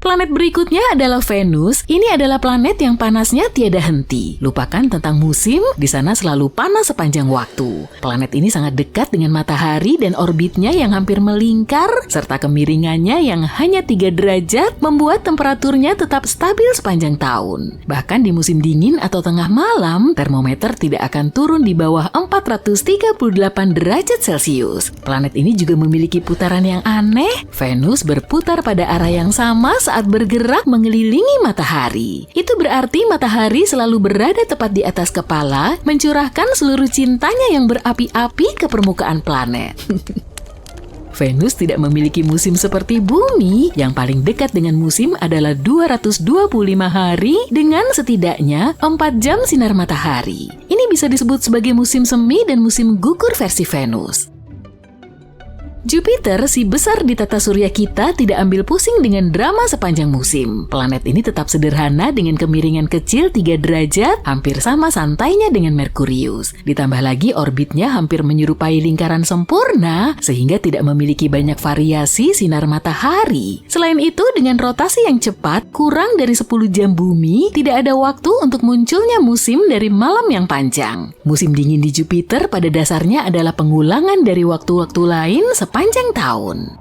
Planet berikutnya adalah Venus. Ini adalah planet yang panasnya tiada henti. Lupakan tentang musim, di sana selalu panas sepanjang waktu. Planet ini sangat dekat dengan matahari dan orbitnya yang hampir melingkar, serta kemiringannya yang hanya 3 derajat membuat temperaturnya tetap stabil sepanjang tahun. Bahkan di musim dingin atau tengah malam, termometer tidak akan turun di bawah 438 derajat Celcius. Planet ini juga memiliki putaran yang aneh. Venus berputar pada arah yang sama saat bergerak mengelilingi matahari. Itu berarti matahari selalu berada tepat di atas kepala, mencurahkan seluruh cintanya yang berapi-api ke permukaan planet. Venus tidak memiliki musim seperti bumi. Yang paling dekat dengan musim adalah 225 hari dengan setidaknya 4 jam sinar matahari. Ini bisa disebut sebagai musim semi dan musim gugur versi Venus. Jupiter, si besar di tata surya kita, tidak ambil pusing dengan drama sepanjang musim. Planet ini tetap sederhana dengan kemiringan kecil 3 derajat, hampir sama santainya dengan Merkurius. Ditambah lagi orbitnya hampir menyerupai lingkaran sempurna, sehingga tidak memiliki banyak variasi sinar matahari. Selain itu, dengan rotasi yang cepat, kurang dari 10 jam bumi, tidak ada waktu untuk munculnya musim dari malam yang panjang. Musim dingin di Jupiter pada dasarnya adalah pengulangan dari waktu-waktu lain sepanjang tahun.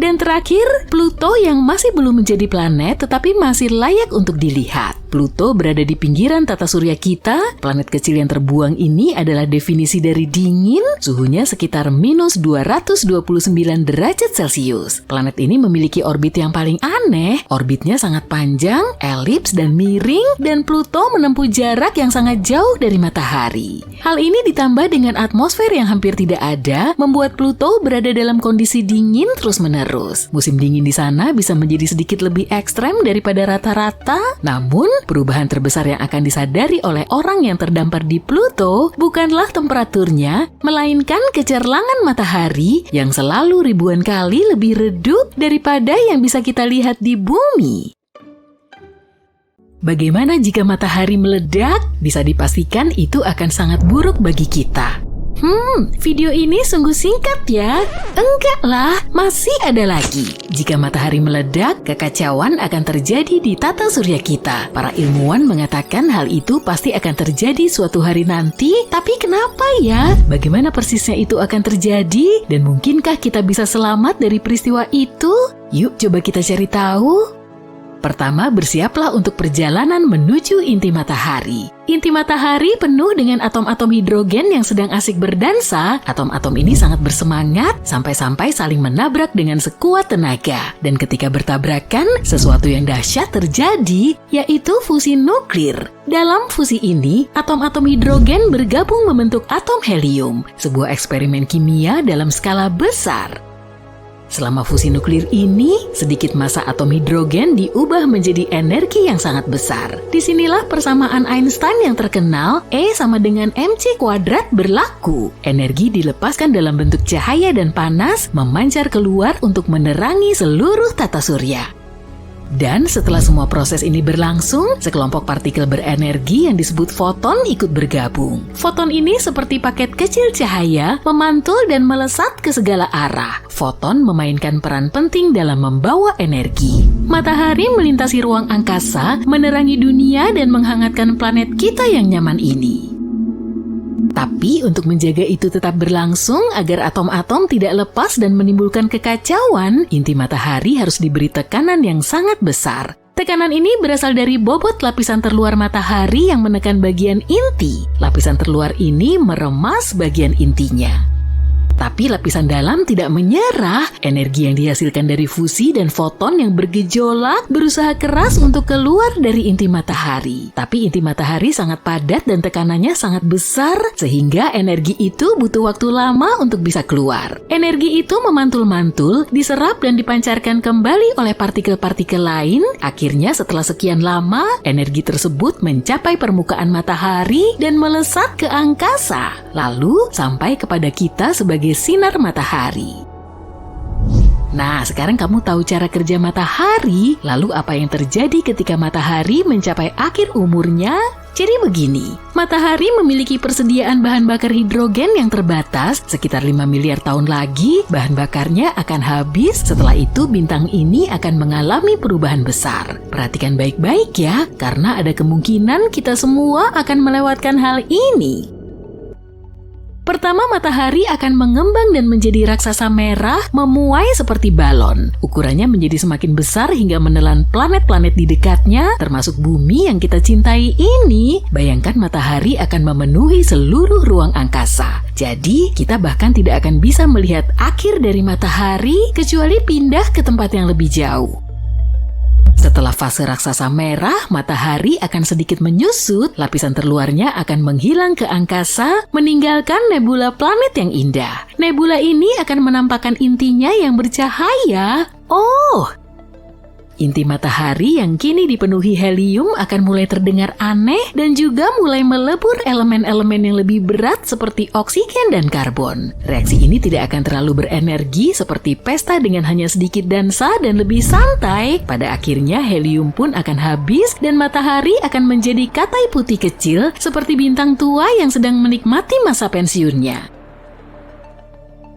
Dan terakhir, Pluto yang masih belum menjadi planet tetapi masih layak untuk dilihat. Pluto berada di pinggiran tata surya kita. Planet kecil yang terbuang ini adalah definisi dari dingin, suhunya sekitar minus 229 derajat Celcius. Planet ini memiliki orbit yang paling aneh. Orbitnya sangat panjang, elips dan miring, dan Pluto menempuh jarak yang sangat jauh dari matahari. Hal ini ditambah dengan atmosfer yang hampir tidak ada, membuat Pluto berada dalam kondisi dingin terus-menerus. Musim dingin di sana bisa menjadi sedikit lebih ekstrem daripada rata-rata, namun perubahan terbesar yang akan disadari oleh orang yang terdampar di Pluto bukanlah temperaturnya, melainkan kecerlangan matahari yang selalu ribuan kali lebih redup daripada yang bisa kita lihat di bumi. Bagaimana jika matahari meledak? Bisa dipastikan itu akan sangat buruk bagi kita. Video ini sungguh singkat ya? Enggak lah, masih ada lagi. Jika matahari meledak, kekacauan akan terjadi di tata surya kita. Para ilmuwan mengatakan hal itu pasti akan terjadi suatu hari nanti, tapi kenapa ya? Bagaimana persisnya itu akan terjadi? Dan mungkinkah kita bisa selamat dari peristiwa itu? Yuk coba kita cari tahu. Pertama, bersiaplah untuk perjalanan menuju inti matahari. Inti matahari penuh dengan atom-atom hidrogen yang sedang asik berdansa. Atom-atom ini sangat bersemangat sampai-sampai saling menabrak dengan sekuat tenaga. Dan ketika bertabrakan, sesuatu yang dahsyat terjadi, yaitu fusi nuklir. Dalam fusi ini, atom-atom hidrogen bergabung membentuk atom helium, sebuah eksperimen kimia dalam skala besar. Selama fusi nuklir ini, sedikit massa atom hidrogen diubah menjadi energi yang sangat besar. Disinilah persamaan Einstein yang terkenal, E sama dengan mc kuadrat berlaku. Energi dilepaskan dalam bentuk cahaya dan panas, memancar keluar untuk menerangi seluruh tata surya. Dan setelah semua proses ini berlangsung, sekelompok partikel berenergi yang disebut foton ikut bergabung. Foton ini seperti paket kecil cahaya, memantul dan melesat ke segala arah. Foton memainkan peran penting dalam membawa energi. Matahari melintasi ruang angkasa, menerangi dunia dan menghangatkan planet kita yang nyaman ini. Tapi untuk menjaga itu tetap berlangsung agar atom-atom tidak lepas dan menimbulkan kekacauan, inti matahari harus diberi tekanan yang sangat besar. Tekanan ini berasal dari bobot lapisan terluar matahari yang menekan bagian inti. Lapisan terluar ini meremas bagian intinya. Tapi lapisan dalam tidak menyerah. Energi yang dihasilkan dari fusi dan foton yang bergejolak berusaha keras untuk keluar dari inti matahari. Tapi inti matahari sangat padat dan tekanannya sangat besar, sehingga energi itu butuh waktu lama untuk bisa keluar. Energi itu memantul-mantul, diserap dan dipancarkan kembali oleh partikel-partikel lain. Akhirnya setelah sekian lama, energi tersebut mencapai permukaan matahari dan melesat ke angkasa. Lalu sampai kepada kita sebagai sinar matahari. Nah, sekarang kamu tahu cara kerja matahari. Lalu apa yang terjadi ketika matahari mencapai akhir umurnya? Jadi begini, matahari memiliki persediaan bahan bakar hidrogen yang terbatas. Sekitar 5 miliar tahun lagi, bahan bakarnya akan habis. Setelah itu, bintang ini akan mengalami perubahan besar. Perhatikan baik-baik ya, karena ada kemungkinan kita semua akan melewatkan hal ini. Pertama, matahari akan mengembang dan menjadi raksasa merah, memuai seperti balon. Ukurannya menjadi semakin besar hingga menelan planet-planet di dekatnya, termasuk bumi yang kita cintai ini. Bayangkan matahari akan memenuhi seluruh ruang angkasa. Jadi, kita bahkan tidak akan bisa melihat akhir dari matahari kecuali pindah ke tempat yang lebih jauh. Setelah fase raksasa merah, matahari akan sedikit menyusut, lapisan terluarnya akan menghilang ke angkasa, meninggalkan nebula planet yang indah. Nebula ini akan menampakkan intinya yang bercahaya. Inti matahari yang kini dipenuhi helium akan mulai terdengar aneh dan juga mulai melebur elemen-elemen yang lebih berat seperti oksigen dan karbon. Reaksi ini tidak akan terlalu berenergi seperti pesta dengan hanya sedikit dansa dan lebih santai. Pada akhirnya helium pun akan habis dan matahari akan menjadi katai putih kecil seperti bintang tua yang sedang menikmati masa pensiunnya.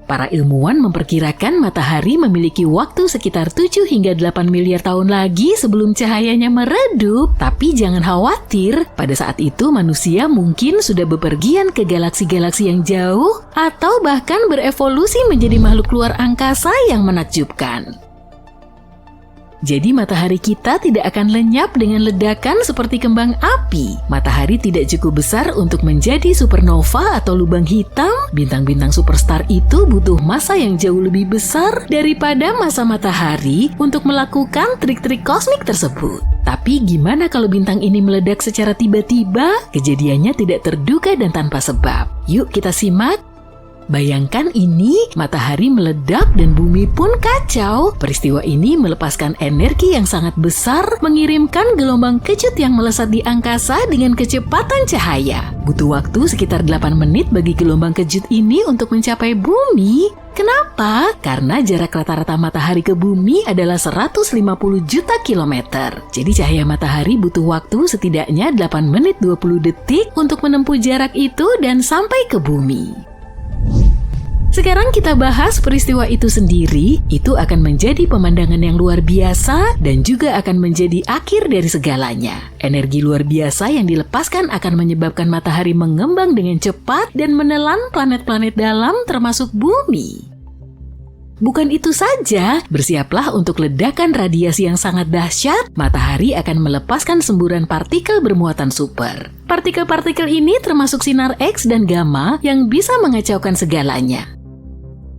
Para ilmuwan memperkirakan matahari memiliki waktu sekitar 7 hingga 8 miliar tahun lagi sebelum cahayanya meredup. Tapi jangan khawatir, pada saat itu manusia mungkin sudah bepergian ke galaksi-galaksi yang jauh atau bahkan berevolusi menjadi makhluk luar angkasa yang menakjubkan. Jadi matahari kita tidak akan lenyap dengan ledakan seperti kembang api. Matahari tidak cukup besar untuk menjadi supernova atau lubang hitam. Bintang-bintang superstar itu butuh massa yang jauh lebih besar daripada massa matahari untuk melakukan trik-trik kosmik tersebut. Tapi gimana kalau bintang ini meledak secara tiba-tiba? Kejadiannya tidak terduga dan tanpa sebab. Yuk kita simak. Bayangkan ini, matahari meledak dan bumi pun kacau. Peristiwa ini melepaskan energi yang sangat besar, mengirimkan gelombang kejut yang melesat di angkasa dengan kecepatan cahaya. Butuh waktu sekitar 8 menit bagi gelombang kejut ini untuk mencapai bumi. Kenapa? Karena jarak rata-rata matahari ke bumi adalah 150 juta kilometer. Jadi cahaya matahari butuh waktu setidaknya 8 menit 20 detik untuk menempuh jarak itu dan sampai ke bumi. Sekarang kita bahas peristiwa itu sendiri. Itu akan menjadi pemandangan yang luar biasa dan juga akan menjadi akhir dari segalanya. Energi luar biasa yang dilepaskan akan menyebabkan matahari mengembang dengan cepat dan menelan planet-planet dalam termasuk bumi. Bukan itu saja, bersiaplah untuk ledakan radiasi yang sangat dahsyat. Matahari akan melepaskan semburan partikel bermuatan super. Partikel-partikel ini termasuk sinar X dan gamma yang bisa mengacaukan segalanya.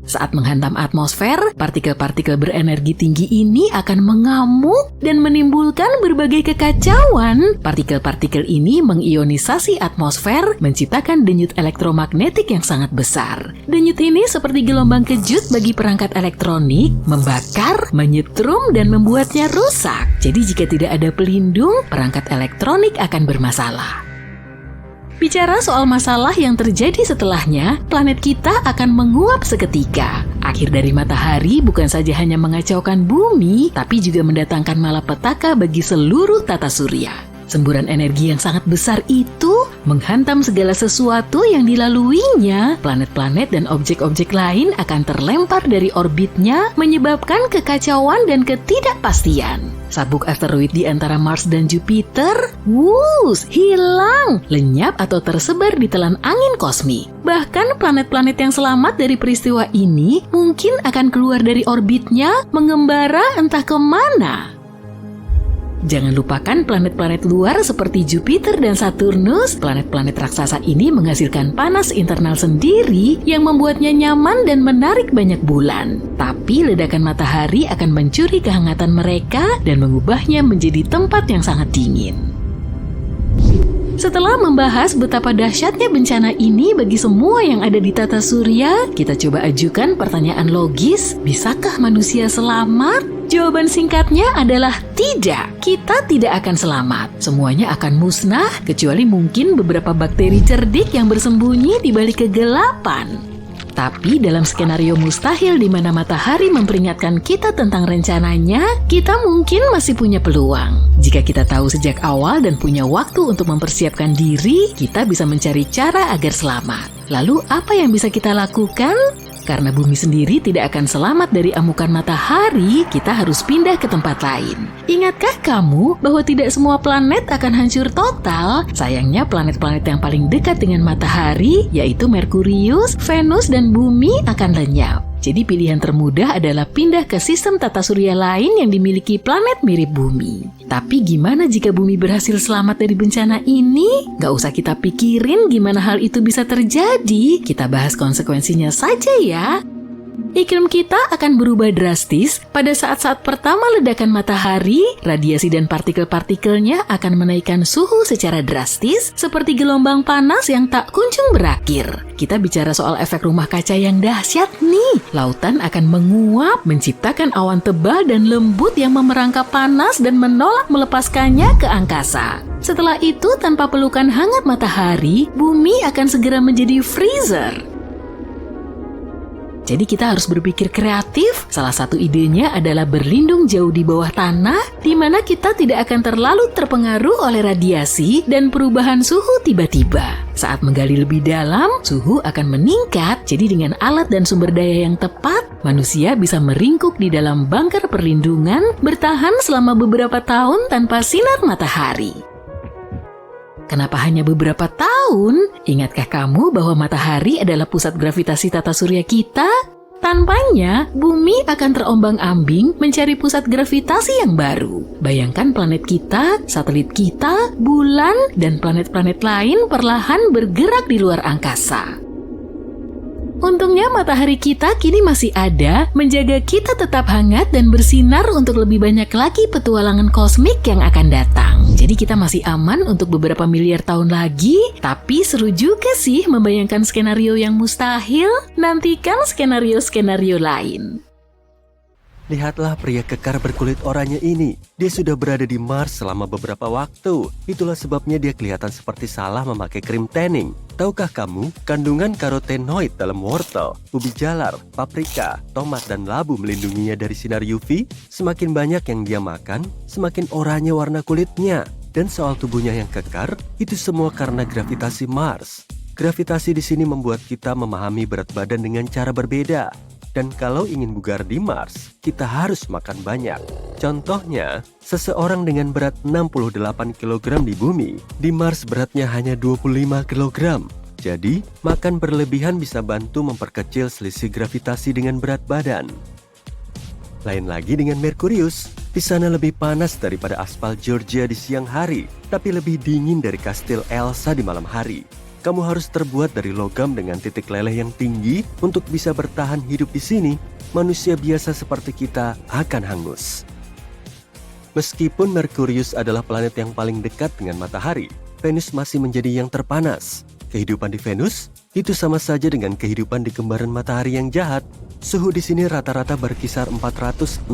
Saat menghantam atmosfer, partikel-partikel berenergi tinggi ini akan mengamuk dan menimbulkan berbagai kekacauan. Partikel-partikel ini mengionisasi atmosfer, menciptakan denyut elektromagnetik yang sangat besar. Denyut ini seperti gelombang kejut bagi perangkat elektronik, membakar, menyetrum, dan membuatnya rusak. Jadi jika tidak ada pelindung, perangkat elektronik akan bermasalah. Bicara soal masalah yang terjadi setelahnya, planet kita akan menguap seketika. Akhir dari matahari bukan saja hanya mengacaukan bumi, tapi juga mendatangkan malapetaka bagi seluruh tata surya. Semburan energi yang sangat besar itu menghantam segala sesuatu yang dilaluinya. Planet-planet dan objek-objek lain akan terlempar dari orbitnya, menyebabkan kekacauan dan ketidakpastian. Sabuk asteroid di antara Mars dan Jupiter, hilang, lenyap atau tersebar di telan angin kosmik. Bahkan planet-planet yang selamat dari peristiwa ini mungkin akan keluar dari orbitnya, mengembara entah kemana. Jangan lupakan planet-planet luar seperti Jupiter dan Saturnus. Planet-planet raksasa ini menghasilkan panas internal sendiri yang membuatnya nyaman dan menarik banyak bulan. Tapi ledakan matahari akan mencuri kehangatan mereka dan mengubahnya menjadi tempat yang sangat dingin. Setelah membahas betapa dahsyatnya bencana ini bagi semua yang ada di tata surya, kita coba ajukan pertanyaan logis, bisakah manusia selamat? Jawaban singkatnya adalah tidak. Kita tidak akan selamat. Semuanya akan musnah, kecuali mungkin beberapa bakteri cerdik yang bersembunyi di balik kegelapan. Tapi dalam skenario mustahil di mana matahari memperingatkan kita tentang rencananya, kita mungkin masih punya peluang. Jika kita tahu sejak awal dan punya waktu untuk mempersiapkan diri, kita bisa mencari cara agar selamat. Lalu apa yang bisa kita lakukan? Karena bumi sendiri tidak akan selamat dari amukan matahari, kita harus pindah ke tempat lain. Ingatkah kamu bahwa tidak semua planet akan hancur total? Sayangnya planet-planet yang paling dekat dengan matahari, yaitu Merkurius, Venus, dan bumi akan lenyap. Jadi pilihan termudah adalah pindah ke sistem tata surya lain yang dimiliki planet mirip bumi. Tapi gimana jika bumi berhasil selamat dari bencana ini? Gak usah kita pikirin gimana hal itu bisa terjadi. Kita bahas konsekuensinya saja ya. Iklim kita akan berubah drastis pada saat-saat pertama ledakan matahari. Radiasi dan partikel-partikelnya akan menaikkan suhu secara drastis seperti gelombang panas yang tak kunjung berakhir. Kita bicara soal efek rumah kaca yang dahsyat nih. Lautan akan menguap, menciptakan awan tebal dan lembut yang memerangkap panas dan menolak melepaskannya ke angkasa. Setelah itu, tanpa pelukan hangat matahari, bumi akan segera menjadi freezer. Jadi kita harus berpikir kreatif. Salah satu idenya adalah berlindung jauh di bawah tanah, di mana kita tidak akan terlalu terpengaruh oleh radiasi dan perubahan suhu tiba-tiba. Saat menggali lebih dalam, suhu akan meningkat. Jadi dengan alat dan sumber daya yang tepat, manusia bisa meringkuk di dalam bunker perlindungan, bertahan selama beberapa tahun tanpa sinar matahari. Kenapa hanya beberapa tahun? Ingatkah kamu bahwa matahari adalah pusat gravitasi tata surya kita? Tanpanya, bumi akan terombang-ambing mencari pusat gravitasi yang baru. Bayangkan planet kita, satelit kita, bulan, dan planet-planet lain perlahan bergerak di luar angkasa. Untungnya matahari kita kini masih ada, menjaga kita tetap hangat dan bersinar untuk lebih banyak lagi petualangan kosmik yang akan datang. Jadi kita masih aman untuk beberapa miliar tahun lagi, tapi seru juga sih membayangkan skenario yang mustahil. Nantikan skenario-skenario lain. Lihatlah pria kekar berkulit oranye ini. Dia sudah berada di Mars selama beberapa waktu. Itulah sebabnya dia kelihatan seperti salah memakai krim tanning. Tahukah kamu, kandungan karotenoid dalam wortel, ubi jalar, paprika, tomat, dan labu melindunginya dari sinar UV? Semakin banyak yang dia makan, semakin oranye warna kulitnya. Dan soal tubuhnya yang kekar, itu semua karena gravitasi Mars. Gravitasi di sini membuat kita memahami berat badan dengan cara berbeda. Dan kalau ingin bugar di Mars, kita harus makan banyak. Contohnya, seseorang dengan berat 68 kg di bumi, di Mars beratnya hanya 25 kg. Jadi, makan berlebihan bisa bantu memperkecil selisih gravitasi dengan berat badan. Lain lagi dengan Merkurius. Di sana lebih panas daripada aspal Georgia di siang hari, tapi lebih dingin dari kastil Elsa di malam hari. Kamu harus terbuat dari logam dengan titik leleh yang tinggi untuk bisa bertahan hidup di sini. Manusia biasa seperti kita akan hangus. Meskipun Merkurius adalah planet yang paling dekat dengan matahari, Venus masih menjadi yang terpanas. Kehidupan di Venus itu sama saja dengan kehidupan di kembaran matahari yang jahat. Suhu di sini rata-rata berkisar 466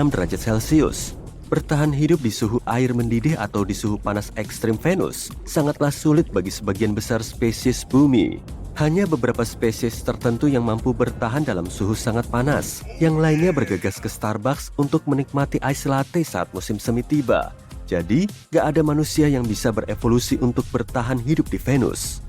derajat Celcius. Bertahan hidup di suhu air mendidih atau di suhu panas ekstrim Venus sangatlah sulit bagi sebagian besar spesies bumi. Hanya beberapa spesies tertentu yang mampu bertahan dalam suhu sangat panas. Yang lainnya bergegas ke Starbucks untuk menikmati ice latte saat musim semi tiba. Jadi, gak ada manusia yang bisa berevolusi untuk bertahan hidup di Venus.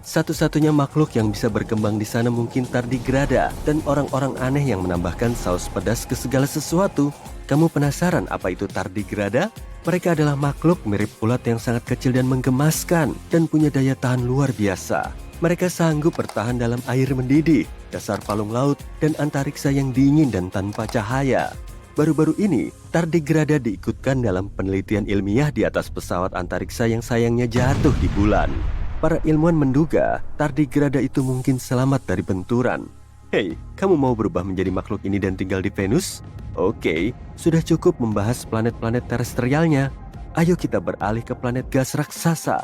Satu-satunya makhluk yang bisa berkembang di sana mungkin tardigrada dan orang-orang aneh yang menambahkan saus pedas ke segala sesuatu. Kamu penasaran apa itu tardigrada? Mereka adalah makhluk mirip ulat yang sangat kecil dan menggemaskan dan punya daya tahan luar biasa. Mereka sanggup bertahan dalam air mendidih, dasar palung laut, dan antariksa yang dingin dan tanpa cahaya. Baru-baru ini, tardigrada diikutkan dalam penelitian ilmiah di atas pesawat antariksa yang sayangnya jatuh di bulan. Para ilmuwan menduga tardigrada itu mungkin selamat dari benturan. Hei, kamu mau berubah menjadi makhluk ini dan tinggal di Venus? Oke, sudah cukup membahas planet-planet terestrialnya. Ayo kita beralih ke planet gas raksasa.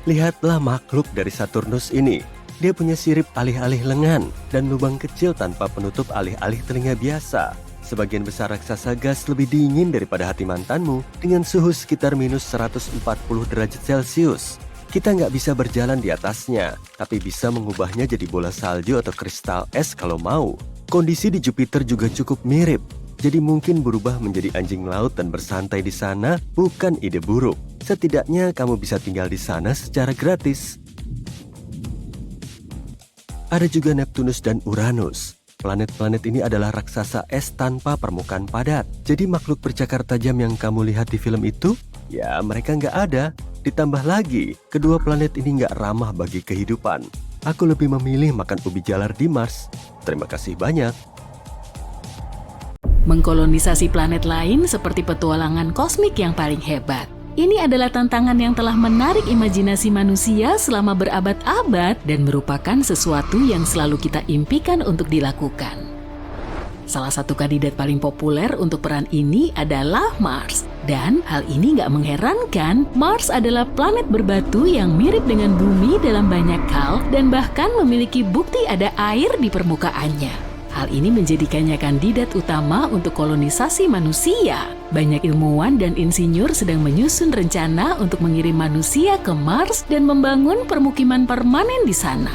Lihatlah makhluk dari Saturnus ini. Dia punya sirip alih-alih lengan dan lubang kecil tanpa penutup alih-alih telinga biasa. Sebagian besar raksasa gas lebih dingin daripada hati mantanmu dengan suhu sekitar minus 140 derajat Celcius. Kita nggak bisa berjalan di atasnya, tapi bisa mengubahnya jadi bola salju atau kristal es kalau mau. Kondisi di Jupiter juga cukup mirip, jadi mungkin berubah menjadi anjing laut dan bersantai di sana bukan ide buruk. Setidaknya kamu bisa tinggal di sana secara gratis. Ada juga Neptunus dan Uranus. Planet-planet ini adalah raksasa es tanpa permukaan padat. Jadi makhluk bercakar tajam yang kamu lihat di film itu, ya mereka nggak ada. Ditambah lagi, kedua planet ini nggak ramah bagi kehidupan. Aku lebih memilih makan ubi jalar di Mars. Terima kasih banyak. Mengkolonisasi planet lain seperti petualangan kosmik yang paling hebat. Ini adalah tantangan yang telah menarik imajinasi manusia selama berabad-abad dan merupakan sesuatu yang selalu kita impikan untuk dilakukan. Salah satu kandidat paling populer untuk peran ini adalah Mars. Dan hal ini nggak mengherankan, Mars adalah planet berbatu yang mirip dengan bumi dalam banyak hal dan bahkan memiliki bukti ada air di permukaannya. Hal ini menjadikannya kandidat utama untuk kolonisasi manusia. Banyak ilmuwan dan insinyur sedang menyusun rencana untuk mengirim manusia ke Mars dan membangun permukiman permanen di sana.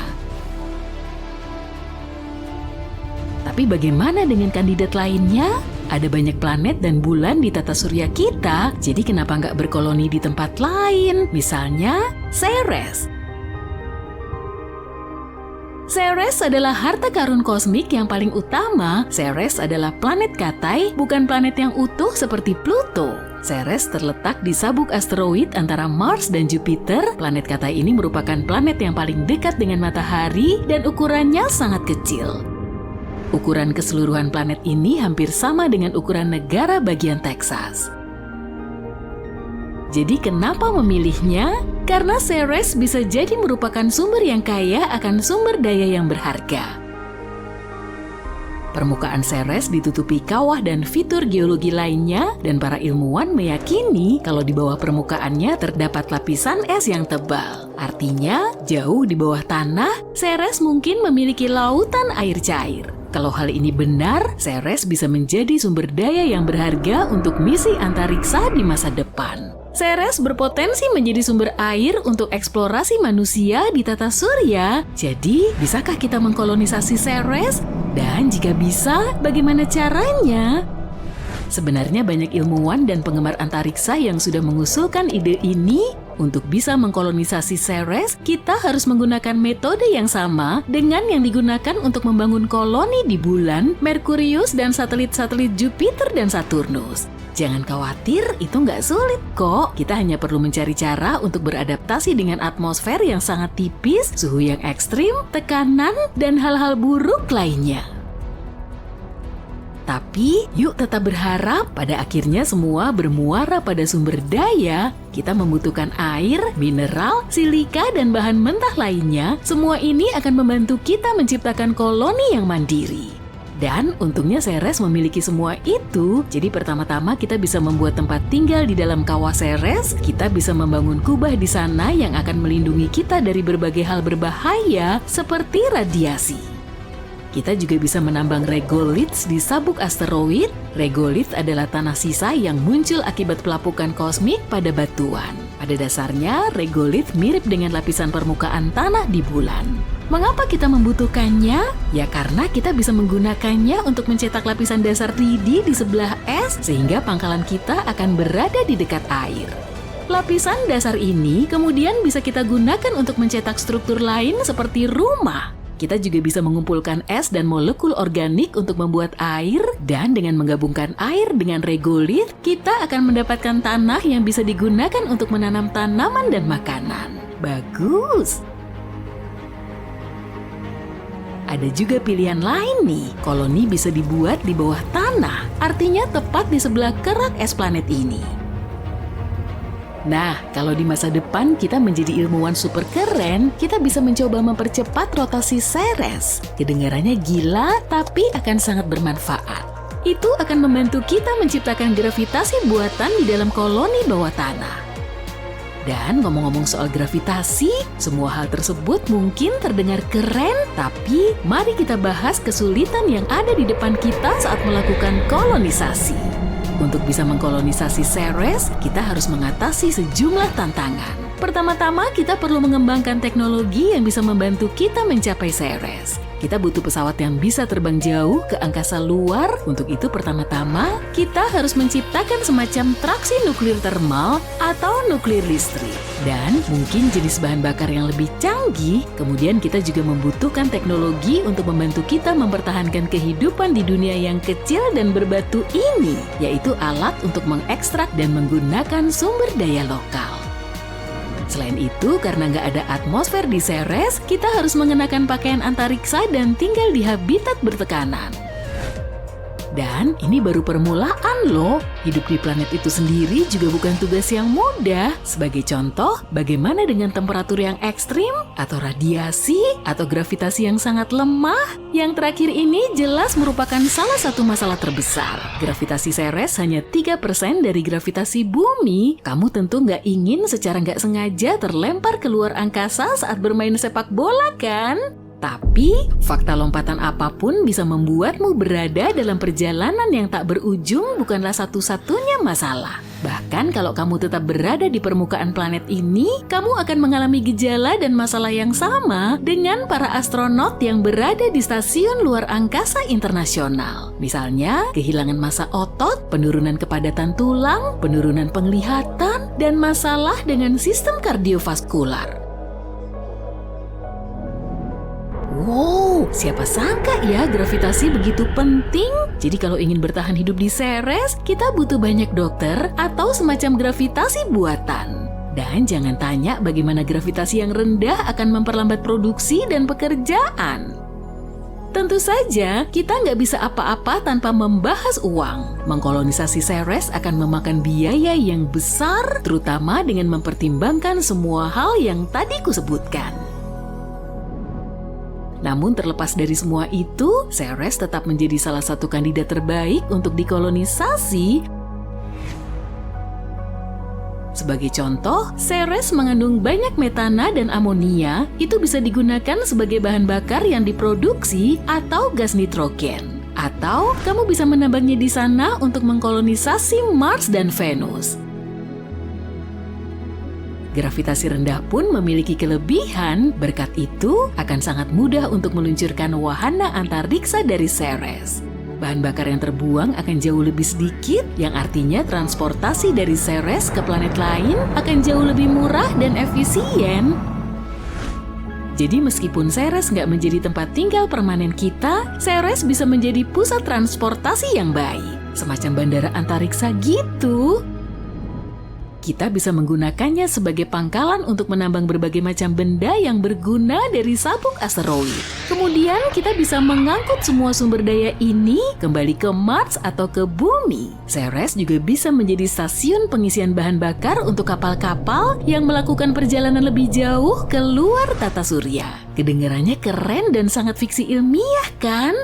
Tapi bagaimana dengan kandidat lainnya? Ada banyak planet dan bulan di tata surya kita, jadi kenapa nggak berkoloni di tempat lain? Misalnya, Ceres. Ceres adalah harta karun kosmik yang paling utama. Ceres adalah planet katai, bukan planet yang utuh seperti Pluto. Ceres terletak di sabuk asteroid antara Mars dan Jupiter. Planet katai ini merupakan planet yang paling dekat dengan matahari dan ukurannya sangat kecil. Ukuran keseluruhan planet ini hampir sama dengan ukuran negara bagian Texas. Jadi kenapa memilihnya? Karena Ceres bisa jadi merupakan sumber yang kaya akan sumber daya yang berharga. Permukaan Ceres ditutupi kawah dan fitur geologi lainnya, dan para ilmuwan meyakini kalau di bawah permukaannya terdapat lapisan es yang tebal. Artinya, jauh di bawah tanah, Ceres mungkin memiliki lautan air cair. Kalau hal ini benar, Ceres bisa menjadi sumber daya yang berharga untuk misi antariksa di masa depan. Ceres berpotensi menjadi sumber air untuk eksplorasi manusia di tata surya. Jadi, bisakah kita mengkolonisasi Ceres? Dan jika bisa, bagaimana caranya? Sebenarnya banyak ilmuwan dan penggemar antariksa yang sudah mengusulkan ide ini. Untuk bisa mengkolonisasi Ceres, kita harus menggunakan metode yang sama dengan yang digunakan untuk membangun koloni di bulan, Merkurius, dan satelit-satelit Jupiter dan Saturnus. Jangan khawatir, itu nggak sulit kok. Kita hanya perlu mencari cara untuk beradaptasi dengan atmosfer yang sangat tipis, suhu yang ekstrim, tekanan, dan hal-hal buruk lainnya. Tapi, yuk tetap berharap pada akhirnya semua bermuara pada sumber daya. Kita membutuhkan air, mineral, silika, dan bahan mentah lainnya. Semua ini akan membantu kita menciptakan koloni yang mandiri. Dan untungnya Ceres memiliki semua itu. Jadi pertama-tama kita bisa membuat tempat tinggal di dalam kawah Ceres. Kita bisa membangun kubah di sana yang akan melindungi kita dari berbagai hal berbahaya seperti radiasi. Kita juga bisa menambang regoliths di sabuk asteroid. Regolith adalah tanah sisa yang muncul akibat pelapukan kosmik pada batuan. Pada dasarnya, regolith mirip dengan lapisan permukaan tanah di bulan. Mengapa kita membutuhkannya? Ya karena kita bisa menggunakannya untuk mencetak lapisan dasar 3D di sebelah es, sehingga pangkalan kita akan berada di dekat air. Lapisan dasar ini kemudian bisa kita gunakan untuk mencetak struktur lain seperti rumah. Kita juga bisa mengumpulkan es dan molekul organik untuk membuat air, dan dengan menggabungkan air dengan regolith, kita akan mendapatkan tanah yang bisa digunakan untuk menanam tanaman dan makanan. Bagus! Ada juga pilihan lain nih, koloni bisa dibuat di bawah tanah, artinya tepat di sebelah kerak es planet ini. Nah, kalau di masa depan kita menjadi ilmuwan super keren, kita bisa mencoba mempercepat rotasi Ceres. Kedengarannya gila, tapi akan sangat bermanfaat. Itu akan membantu kita menciptakan gravitasi buatan di dalam koloni bawah tanah. Dan ngomong-ngomong soal gravitasi, semua hal tersebut mungkin terdengar keren, tapi mari kita bahas kesulitan yang ada di depan kita saat melakukan kolonisasi. Untuk bisa mengkolonisasi Ceres, kita harus mengatasi sejumlah tantangan. Pertama-tama, kita perlu mengembangkan teknologi yang bisa membantu kita mencapai Ceres. Kita butuh pesawat yang bisa terbang jauh ke angkasa luar. Untuk itu, pertama-tama, kita harus menciptakan semacam traksi nuklir termal atau nuklir listrik. Dan mungkin jenis bahan bakar yang lebih canggih. Kemudian kita juga membutuhkan teknologi untuk membantu kita mempertahankan kehidupan di dunia yang kecil dan berbatu ini, yaitu alat untuk mengekstrak dan menggunakan sumber daya lokal. Selain itu, karena nggak ada atmosfer di Ceres, kita harus mengenakan pakaian antariksa dan tinggal di habitat bertekanan. Dan ini baru permulaan loh. Hidup di planet itu sendiri juga bukan tugas yang mudah. Sebagai contoh, bagaimana dengan temperatur yang ekstrim, atau radiasi, atau gravitasi yang sangat lemah? Yang terakhir ini jelas merupakan salah satu masalah terbesar. Gravitasi Ceres hanya 3% dari gravitasi bumi. Kamu tentu nggak ingin secara nggak sengaja terlempar keluar angkasa saat bermain sepak bola kan? Tapi, fakta lompatan apapun bisa membuatmu berada dalam perjalanan yang tak berujung bukanlah satu-satunya masalah. Bahkan kalau kamu tetap berada di permukaan planet ini, kamu akan mengalami gejala dan masalah yang sama dengan para astronot yang berada di stasiun luar angkasa internasional. Misalnya, kehilangan massa otot, penurunan kepadatan tulang, penurunan penglihatan, dan masalah dengan sistem kardiovaskular. Wow, siapa sangka ya gravitasi begitu penting? Jadi kalau ingin bertahan hidup di Ceres, kita butuh banyak dokter atau semacam gravitasi buatan. Dan jangan tanya bagaimana gravitasi yang rendah akan memperlambat produksi dan pekerjaan. Tentu saja, kita nggak bisa apa-apa tanpa membahas uang. Mengkolonisasi Ceres akan memakan biaya yang besar, terutama dengan mempertimbangkan semua hal yang tadi kusebutkan. Namun terlepas dari semua itu, Ceres tetap menjadi salah satu kandidat terbaik untuk dikolonisasi. Sebagai contoh, Ceres mengandung banyak metana dan amonia, itu bisa digunakan sebagai bahan bakar yang diproduksi atau gas nitrogen. Atau kamu bisa menambangnya di sana untuk mengkolonisasi Mars dan Venus. Gravitasi rendah pun memiliki kelebihan, berkat itu akan sangat mudah untuk meluncurkan wahana antariksa dari Ceres. Bahan bakar yang terbuang akan jauh lebih sedikit, yang artinya transportasi dari Ceres ke planet lain akan jauh lebih murah dan efisien. Jadi meskipun Ceres nggak menjadi tempat tinggal permanen kita, Ceres bisa menjadi pusat transportasi yang baik. semacam bandara antariksa gitu. Kita bisa menggunakannya sebagai pangkalan untuk menambang berbagai macam benda yang berguna dari sabuk asteroid. Kemudian kita bisa mengangkut semua sumber daya ini kembali ke Mars atau ke bumi. Ceres juga bisa menjadi stasiun pengisian bahan bakar untuk kapal-kapal yang melakukan perjalanan lebih jauh ke luar tata surya. Kedengarannya keren dan sangat fiksi ilmiah kan?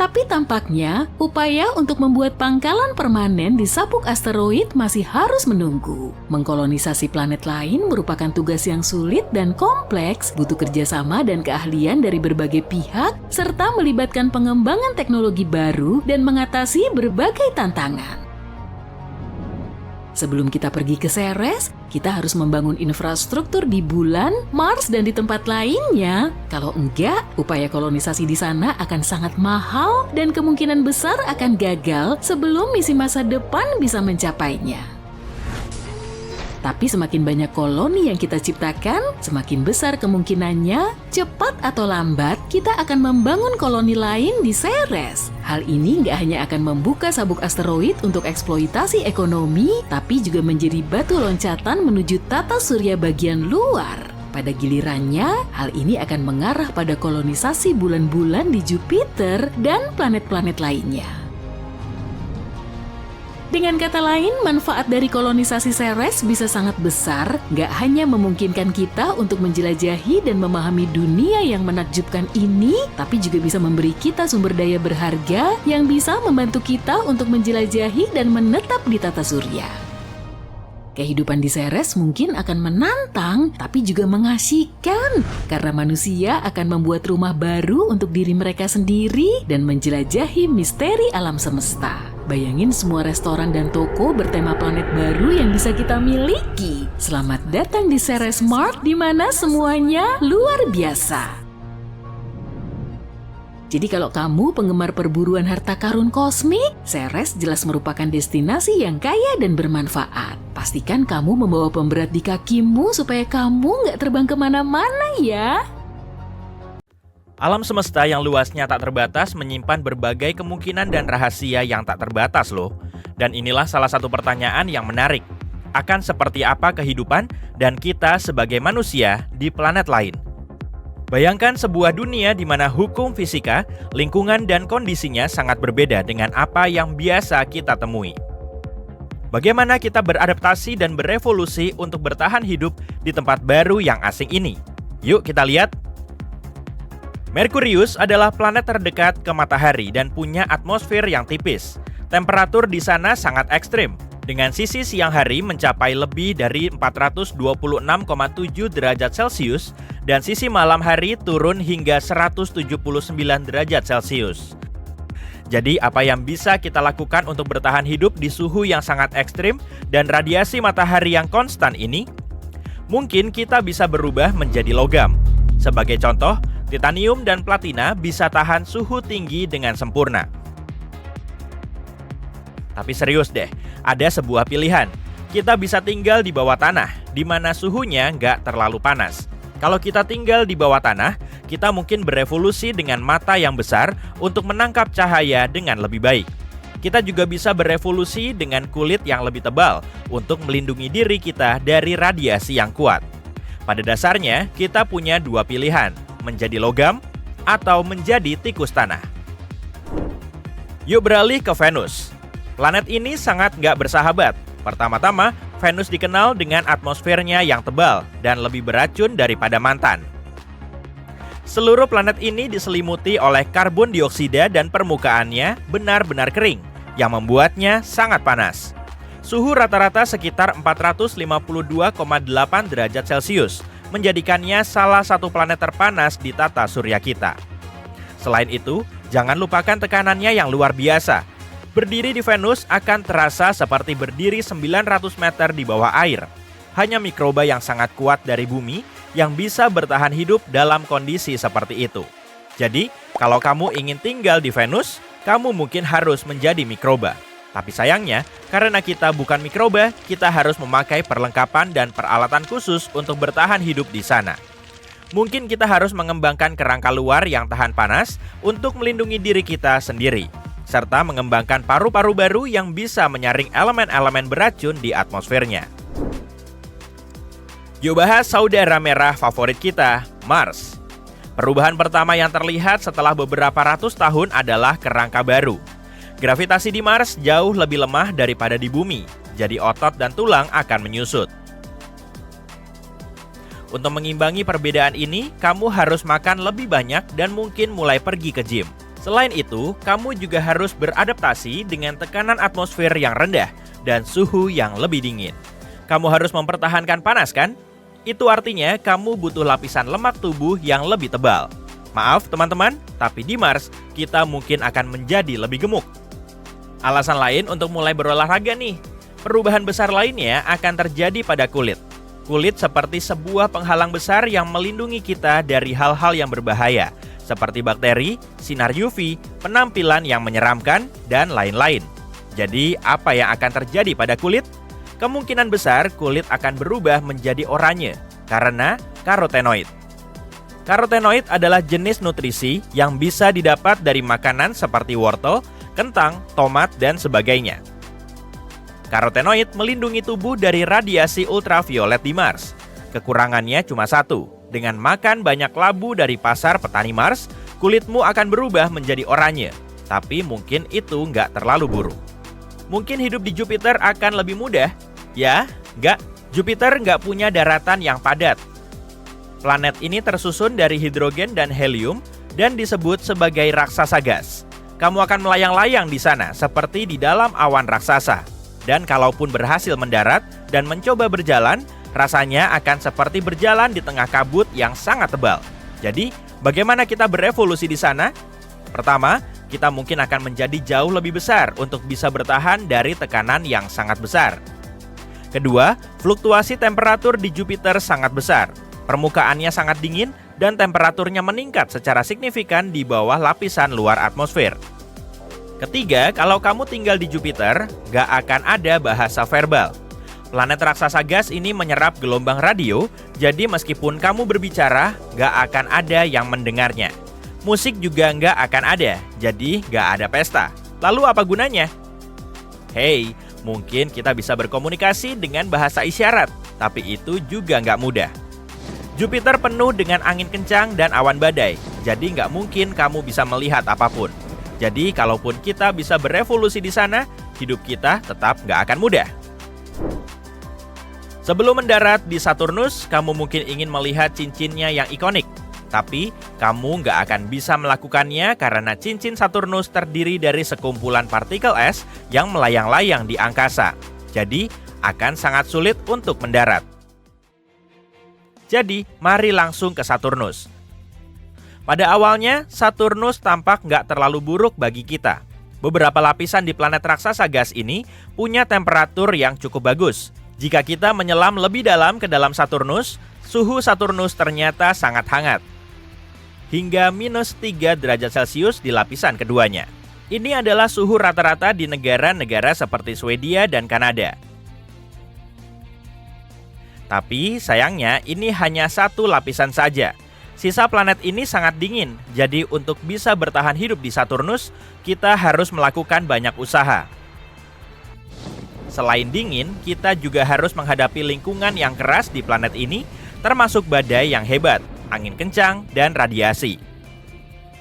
Tapi tampaknya upaya untuk membuat pangkalan permanen di sabuk asteroid masih harus menunggu. Mengkolonisasi planet lain merupakan tugas yang sulit dan kompleks, butuh kerjasama dan keahlian dari berbagai pihak, serta melibatkan pengembangan teknologi baru dan mengatasi berbagai tantangan. Sebelum kita pergi ke Ceres, kita harus membangun infrastruktur di bulan, Mars, dan di tempat lainnya. Kalau enggak, upaya kolonisasi di sana akan sangat mahal dan kemungkinan besar akan gagal sebelum misi masa depan bisa mencapainya. Tapi semakin banyak koloni yang kita ciptakan, semakin besar kemungkinannya, cepat atau lambat, kita akan membangun koloni lain di Ceres. Hal ini nggak hanya akan membuka sabuk asteroid untuk eksploitasi ekonomi, tapi juga menjadi batu loncatan menuju tata surya bagian luar. Pada gilirannya, hal ini akan mengarah pada kolonisasi bulan-bulan di Jupiter dan planet-planet lainnya. Dengan kata lain, manfaat dari kolonisasi Ceres bisa sangat besar, nggak hanya memungkinkan kita untuk menjelajahi dan memahami dunia yang menakjubkan ini, tapi juga bisa memberi kita sumber daya berharga yang bisa membantu kita untuk menjelajahi dan menetap di tata surya. Kehidupan di Ceres mungkin akan menantang, tapi juga mengasihkan, karena manusia akan membuat rumah baru untuk diri mereka sendiri dan menjelajahi misteri alam semesta. Bayangin semua restoran dan toko bertema planet baru yang bisa kita miliki. Selamat datang di Ceres Mart, di mana semuanya luar biasa. Jadi kalau kamu penggemar perburuan harta karun kosmik, Ceres jelas merupakan destinasi yang kaya dan bermanfaat. Pastikan kamu membawa pemberat di kakimu supaya kamu nggak terbang kemana-mana ya. Alam semesta yang luasnya tak terbatas menyimpan berbagai kemungkinan dan rahasia yang tak terbatas loh. Dan inilah salah satu pertanyaan yang menarik. Akan seperti apa kehidupan dan kita sebagai manusia di planet lain? Bayangkan sebuah dunia di mana hukum fisika, lingkungan, dan kondisinya sangat berbeda dengan apa yang biasa kita temui. Bagaimana kita beradaptasi dan berevolusi untuk bertahan hidup di tempat baru yang asing ini? Yuk kita lihat. Merkurius adalah planet terdekat ke matahari dan punya atmosfer yang tipis. Temperatur di sana sangat ekstrim, dengan sisi siang hari mencapai lebih dari 426,7 derajat Celcius dan sisi malam hari turun hingga 179 derajat Celcius. Jadi apa yang bisa kita lakukan untuk bertahan hidup di suhu yang sangat ekstrim dan radiasi matahari yang konstan ini? Mungkin kita bisa berubah menjadi logam. Sebagai contoh, titanium dan platina bisa tahan suhu tinggi dengan sempurna. Tapi serius deh, ada sebuah pilihan. Kita bisa tinggal di bawah tanah, di mana suhunya nggak terlalu panas. Kalau kita tinggal di bawah tanah, kita mungkin berevolusi dengan mata yang besar untuk menangkap cahaya dengan lebih baik. Kita juga bisa berevolusi dengan kulit yang lebih tebal untuk melindungi diri kita dari radiasi yang kuat. Pada dasarnya, kita punya dua pilihan, menjadi logam atau menjadi tikus tanah. Yuk beralih ke Venus. Planet ini sangat nggak bersahabat. Pertama-tama, Venus dikenal dengan atmosfernya yang tebal dan lebih beracun daripada mantan. Seluruh planet ini diselimuti oleh karbon dioksida dan permukaannya benar-benar kering, yang membuatnya sangat panas. Suhu rata-rata sekitar 452,8 derajat Celcius, menjadikannya salah satu planet terpanas di tata surya kita. Selain itu, jangan lupakan tekanannya yang luar biasa. Berdiri di Venus akan terasa seperti berdiri 900 meter di bawah air. Hanya mikroba yang sangat kuat dari bumi yang bisa bertahan hidup dalam kondisi seperti itu. Jadi, kalau kamu ingin tinggal di Venus, kamu mungkin harus menjadi mikroba. Tapi sayangnya, karena kita bukan mikroba, kita harus memakai perlengkapan dan peralatan khusus untuk bertahan hidup di sana. Mungkin kita harus mengembangkan kerangka luar yang tahan panas untuk melindungi diri kita sendiri, serta mengembangkan paru-paru baru yang bisa menyaring elemen-elemen beracun di atmosfernya. Yuk bahas saudara merah favorit kita, Mars. Perubahan pertama yang terlihat setelah beberapa ratus tahun adalah kerangka baru. Gravitasi di Mars jauh lebih lemah daripada di Bumi, jadi otot dan tulang akan menyusut. Untuk mengimbangi perbedaan ini, kamu harus makan lebih banyak dan mungkin mulai pergi ke gym. Selain itu, kamu juga harus beradaptasi dengan tekanan atmosfer yang rendah dan suhu yang lebih dingin. Kamu harus mempertahankan panas, kan? Itu artinya kamu butuh lapisan lemak tubuh yang lebih tebal. Maaf teman-teman, tapi di Mars kita mungkin akan menjadi lebih gemuk. Alasan lain untuk mulai berolahraga nih. Perubahan besar lainnya akan terjadi pada kulit. Kulit seperti sebuah penghalang besar yang melindungi kita dari hal-hal yang berbahaya, seperti bakteri, sinar UV, penampilan yang menyeramkan, dan lain-lain. Jadi, apa yang akan terjadi pada kulit? Kemungkinan besar kulit akan berubah menjadi oranye karena karotenoid. Karotenoid adalah jenis nutrisi yang bisa didapat dari makanan seperti wortel, kentang, tomat, dan sebagainya. Karotenoid melindungi tubuh dari radiasi ultraviolet di Mars. Kekurangannya cuma satu, dengan makan banyak labu dari pasar petani Mars, kulitmu akan berubah menjadi oranye. Tapi mungkin itu nggak terlalu buruk. Mungkin hidup di Jupiter akan lebih mudah. Ya, nggak. Jupiter nggak punya daratan yang padat. Planet ini tersusun dari hidrogen dan helium dan disebut sebagai raksasa gas. Kamu akan melayang-layang di sana seperti di dalam awan raksasa. Dan kalaupun berhasil mendarat dan mencoba berjalan, rasanya akan seperti berjalan di tengah kabut yang sangat tebal. Jadi, bagaimana kita berevolusi di sana? Pertama, kita mungkin akan menjadi jauh lebih besar untuk bisa bertahan dari tekanan yang sangat besar. Kedua, fluktuasi temperatur di Jupiter sangat besar. Permukaannya sangat dingin dan temperaturnya meningkat secara signifikan di bawah lapisan luar atmosfer. Ketiga, kalau kamu tinggal di Jupiter, gak akan ada bahasa verbal. Planet raksasa gas ini menyerap gelombang radio, jadi meskipun kamu berbicara, gak akan ada yang mendengarnya. Musik juga gak akan ada, jadi gak ada pesta. Lalu apa gunanya? Hey, mungkin kita bisa berkomunikasi dengan bahasa isyarat, tapi itu juga nggak mudah. Jupiter penuh dengan angin kencang dan awan badai, jadi nggak mungkin kamu bisa melihat apapun. Jadi, kalaupun kita bisa berevolusi di sana, hidup kita tetap nggak akan mudah. Sebelum mendarat di Saturnus, kamu mungkin ingin melihat cincinnya yang ikonik. Tapi, kamu nggak akan bisa melakukannya karena cincin Saturnus terdiri dari sekumpulan partikel es yang melayang-layang di angkasa. Jadi, akan sangat sulit untuk mendarat. Jadi, mari langsung ke Saturnus. Pada awalnya, Saturnus tampak nggak terlalu buruk bagi kita. Beberapa lapisan di planet raksasa gas ini punya temperatur yang cukup bagus. Jika kita menyelam lebih dalam ke dalam Saturnus, suhu Saturnus ternyata sangat hangat. Hingga -3 derajat Celcius di lapisan keduanya. Ini adalah suhu rata-rata di negara-negara seperti Swedia dan Kanada. Tapi sayangnya ini hanya satu lapisan saja. Sisa planet ini sangat dingin, jadi untuk bisa bertahan hidup di Saturnus, kita harus melakukan banyak usaha. Selain dingin, kita juga harus menghadapi lingkungan yang keras di planet ini, termasuk badai yang hebat, angin kencang, dan radiasi.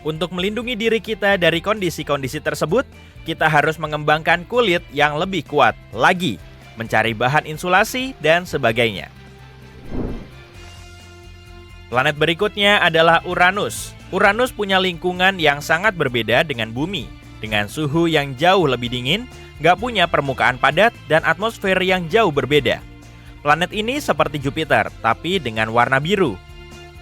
Untuk melindungi diri kita dari kondisi-kondisi tersebut, kita harus mengembangkan kulit yang lebih kuat lagi, mencari bahan insulasi, dan sebagainya. Planet berikutnya adalah Uranus. Uranus punya lingkungan yang sangat berbeda dengan Bumi, dengan suhu yang jauh lebih dingin, nggak punya permukaan padat, dan atmosfer yang jauh berbeda. Planet ini seperti Jupiter, tapi dengan warna biru.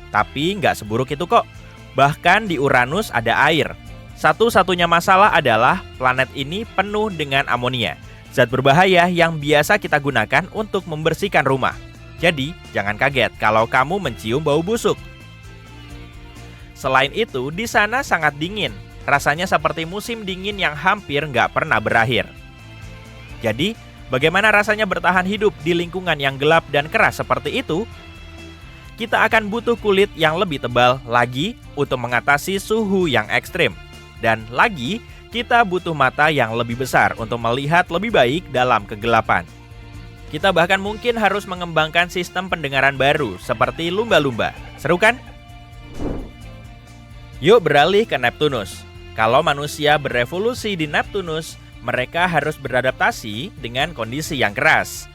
Tapi nggak seburuk itu kok. Bahkan di Uranus ada air. Satu-satunya masalah adalah planet ini penuh dengan amonia, zat berbahaya yang biasa kita gunakan untuk membersihkan rumah. Jadi, jangan kaget kalau kamu mencium bau busuk. Selain itu, di sana sangat dingin. Rasanya seperti musim dingin yang hampir nggak pernah berakhir. Jadi, bagaimana rasanya bertahan hidup di lingkungan yang gelap dan keras seperti itu? kita akan butuh kulit yang lebih tebal lagi untuk mengatasi suhu yang ekstrim. Dan lagi, kita butuh mata yang lebih besar untuk melihat lebih baik dalam kegelapan. Kita bahkan mungkin harus mengembangkan sistem pendengaran baru seperti lumba-lumba. Seru kan? Yuk beralih ke Neptunus. Kalau manusia berevolusi di Neptunus, mereka harus beradaptasi dengan kondisi yang keras.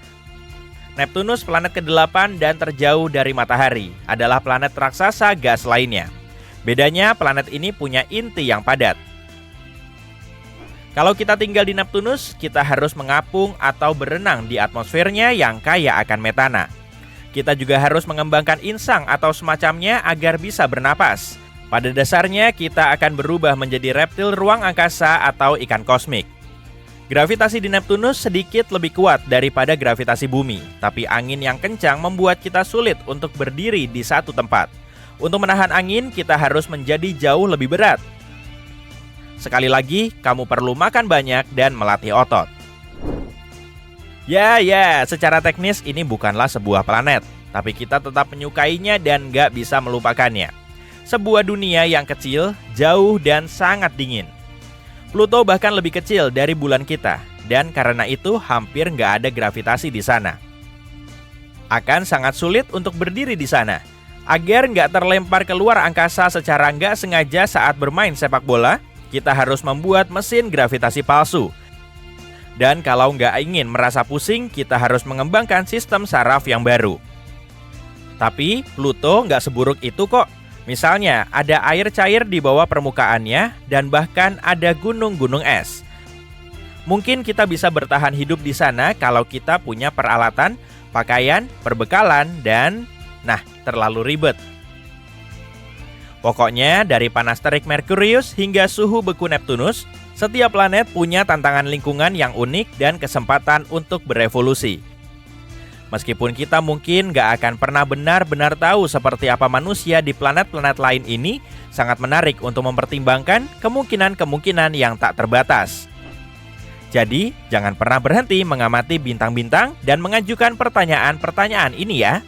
Neptunus, planet ke-8 dan terjauh dari matahari, adalah planet raksasa gas lainnya. Bedanya, planet ini punya inti yang padat. Kalau kita tinggal di Neptunus, kita harus mengapung atau berenang di atmosfernya yang kaya akan metana. Kita juga harus mengembangkan insang atau semacamnya agar bisa bernapas. Pada dasarnya, kita akan berubah menjadi reptil ruang angkasa atau ikan kosmik. Gravitasi di Neptunus sedikit lebih kuat daripada gravitasi bumi, tapi angin yang kencang membuat kita sulit untuk berdiri di satu tempat. Untuk menahan angin, kita harus menjadi jauh lebih berat. Sekali lagi, kamu perlu makan banyak dan melatih otot. Ya, secara teknis ini bukanlah sebuah planet, tapi kita tetap menyukainya dan gak bisa melupakannya. Sebuah dunia yang kecil, jauh, dan sangat dingin. Pluto bahkan lebih kecil dari bulan kita, dan karena itu hampir gak ada gravitasi di sana. Akan sangat sulit untuk berdiri di sana. Agar gak terlempar keluar angkasa secara gak sengaja saat bermain sepak bola, kita harus membuat mesin gravitasi palsu. Dan kalau nggak ingin merasa pusing, kita harus mengembangkan sistem saraf yang baru. Tapi Pluto nggak seburuk itu kok. Misalnya, ada air cair di bawah permukaannya dan bahkan ada gunung-gunung es. Mungkin kita bisa bertahan hidup di sana kalau kita punya peralatan, pakaian, perbekalan, dan terlalu ribet. Pokoknya, dari panas terik Merkurius hingga suhu beku Neptunus, setiap planet punya tantangan lingkungan yang unik dan kesempatan untuk berevolusi. Meskipun kita mungkin gak akan pernah benar-benar tahu seperti apa manusia di planet-planet lain ini, sangat menarik untuk mempertimbangkan kemungkinan-kemungkinan yang tak terbatas. Jadi, jangan pernah berhenti mengamati bintang-bintang dan mengajukan pertanyaan-pertanyaan ini ya.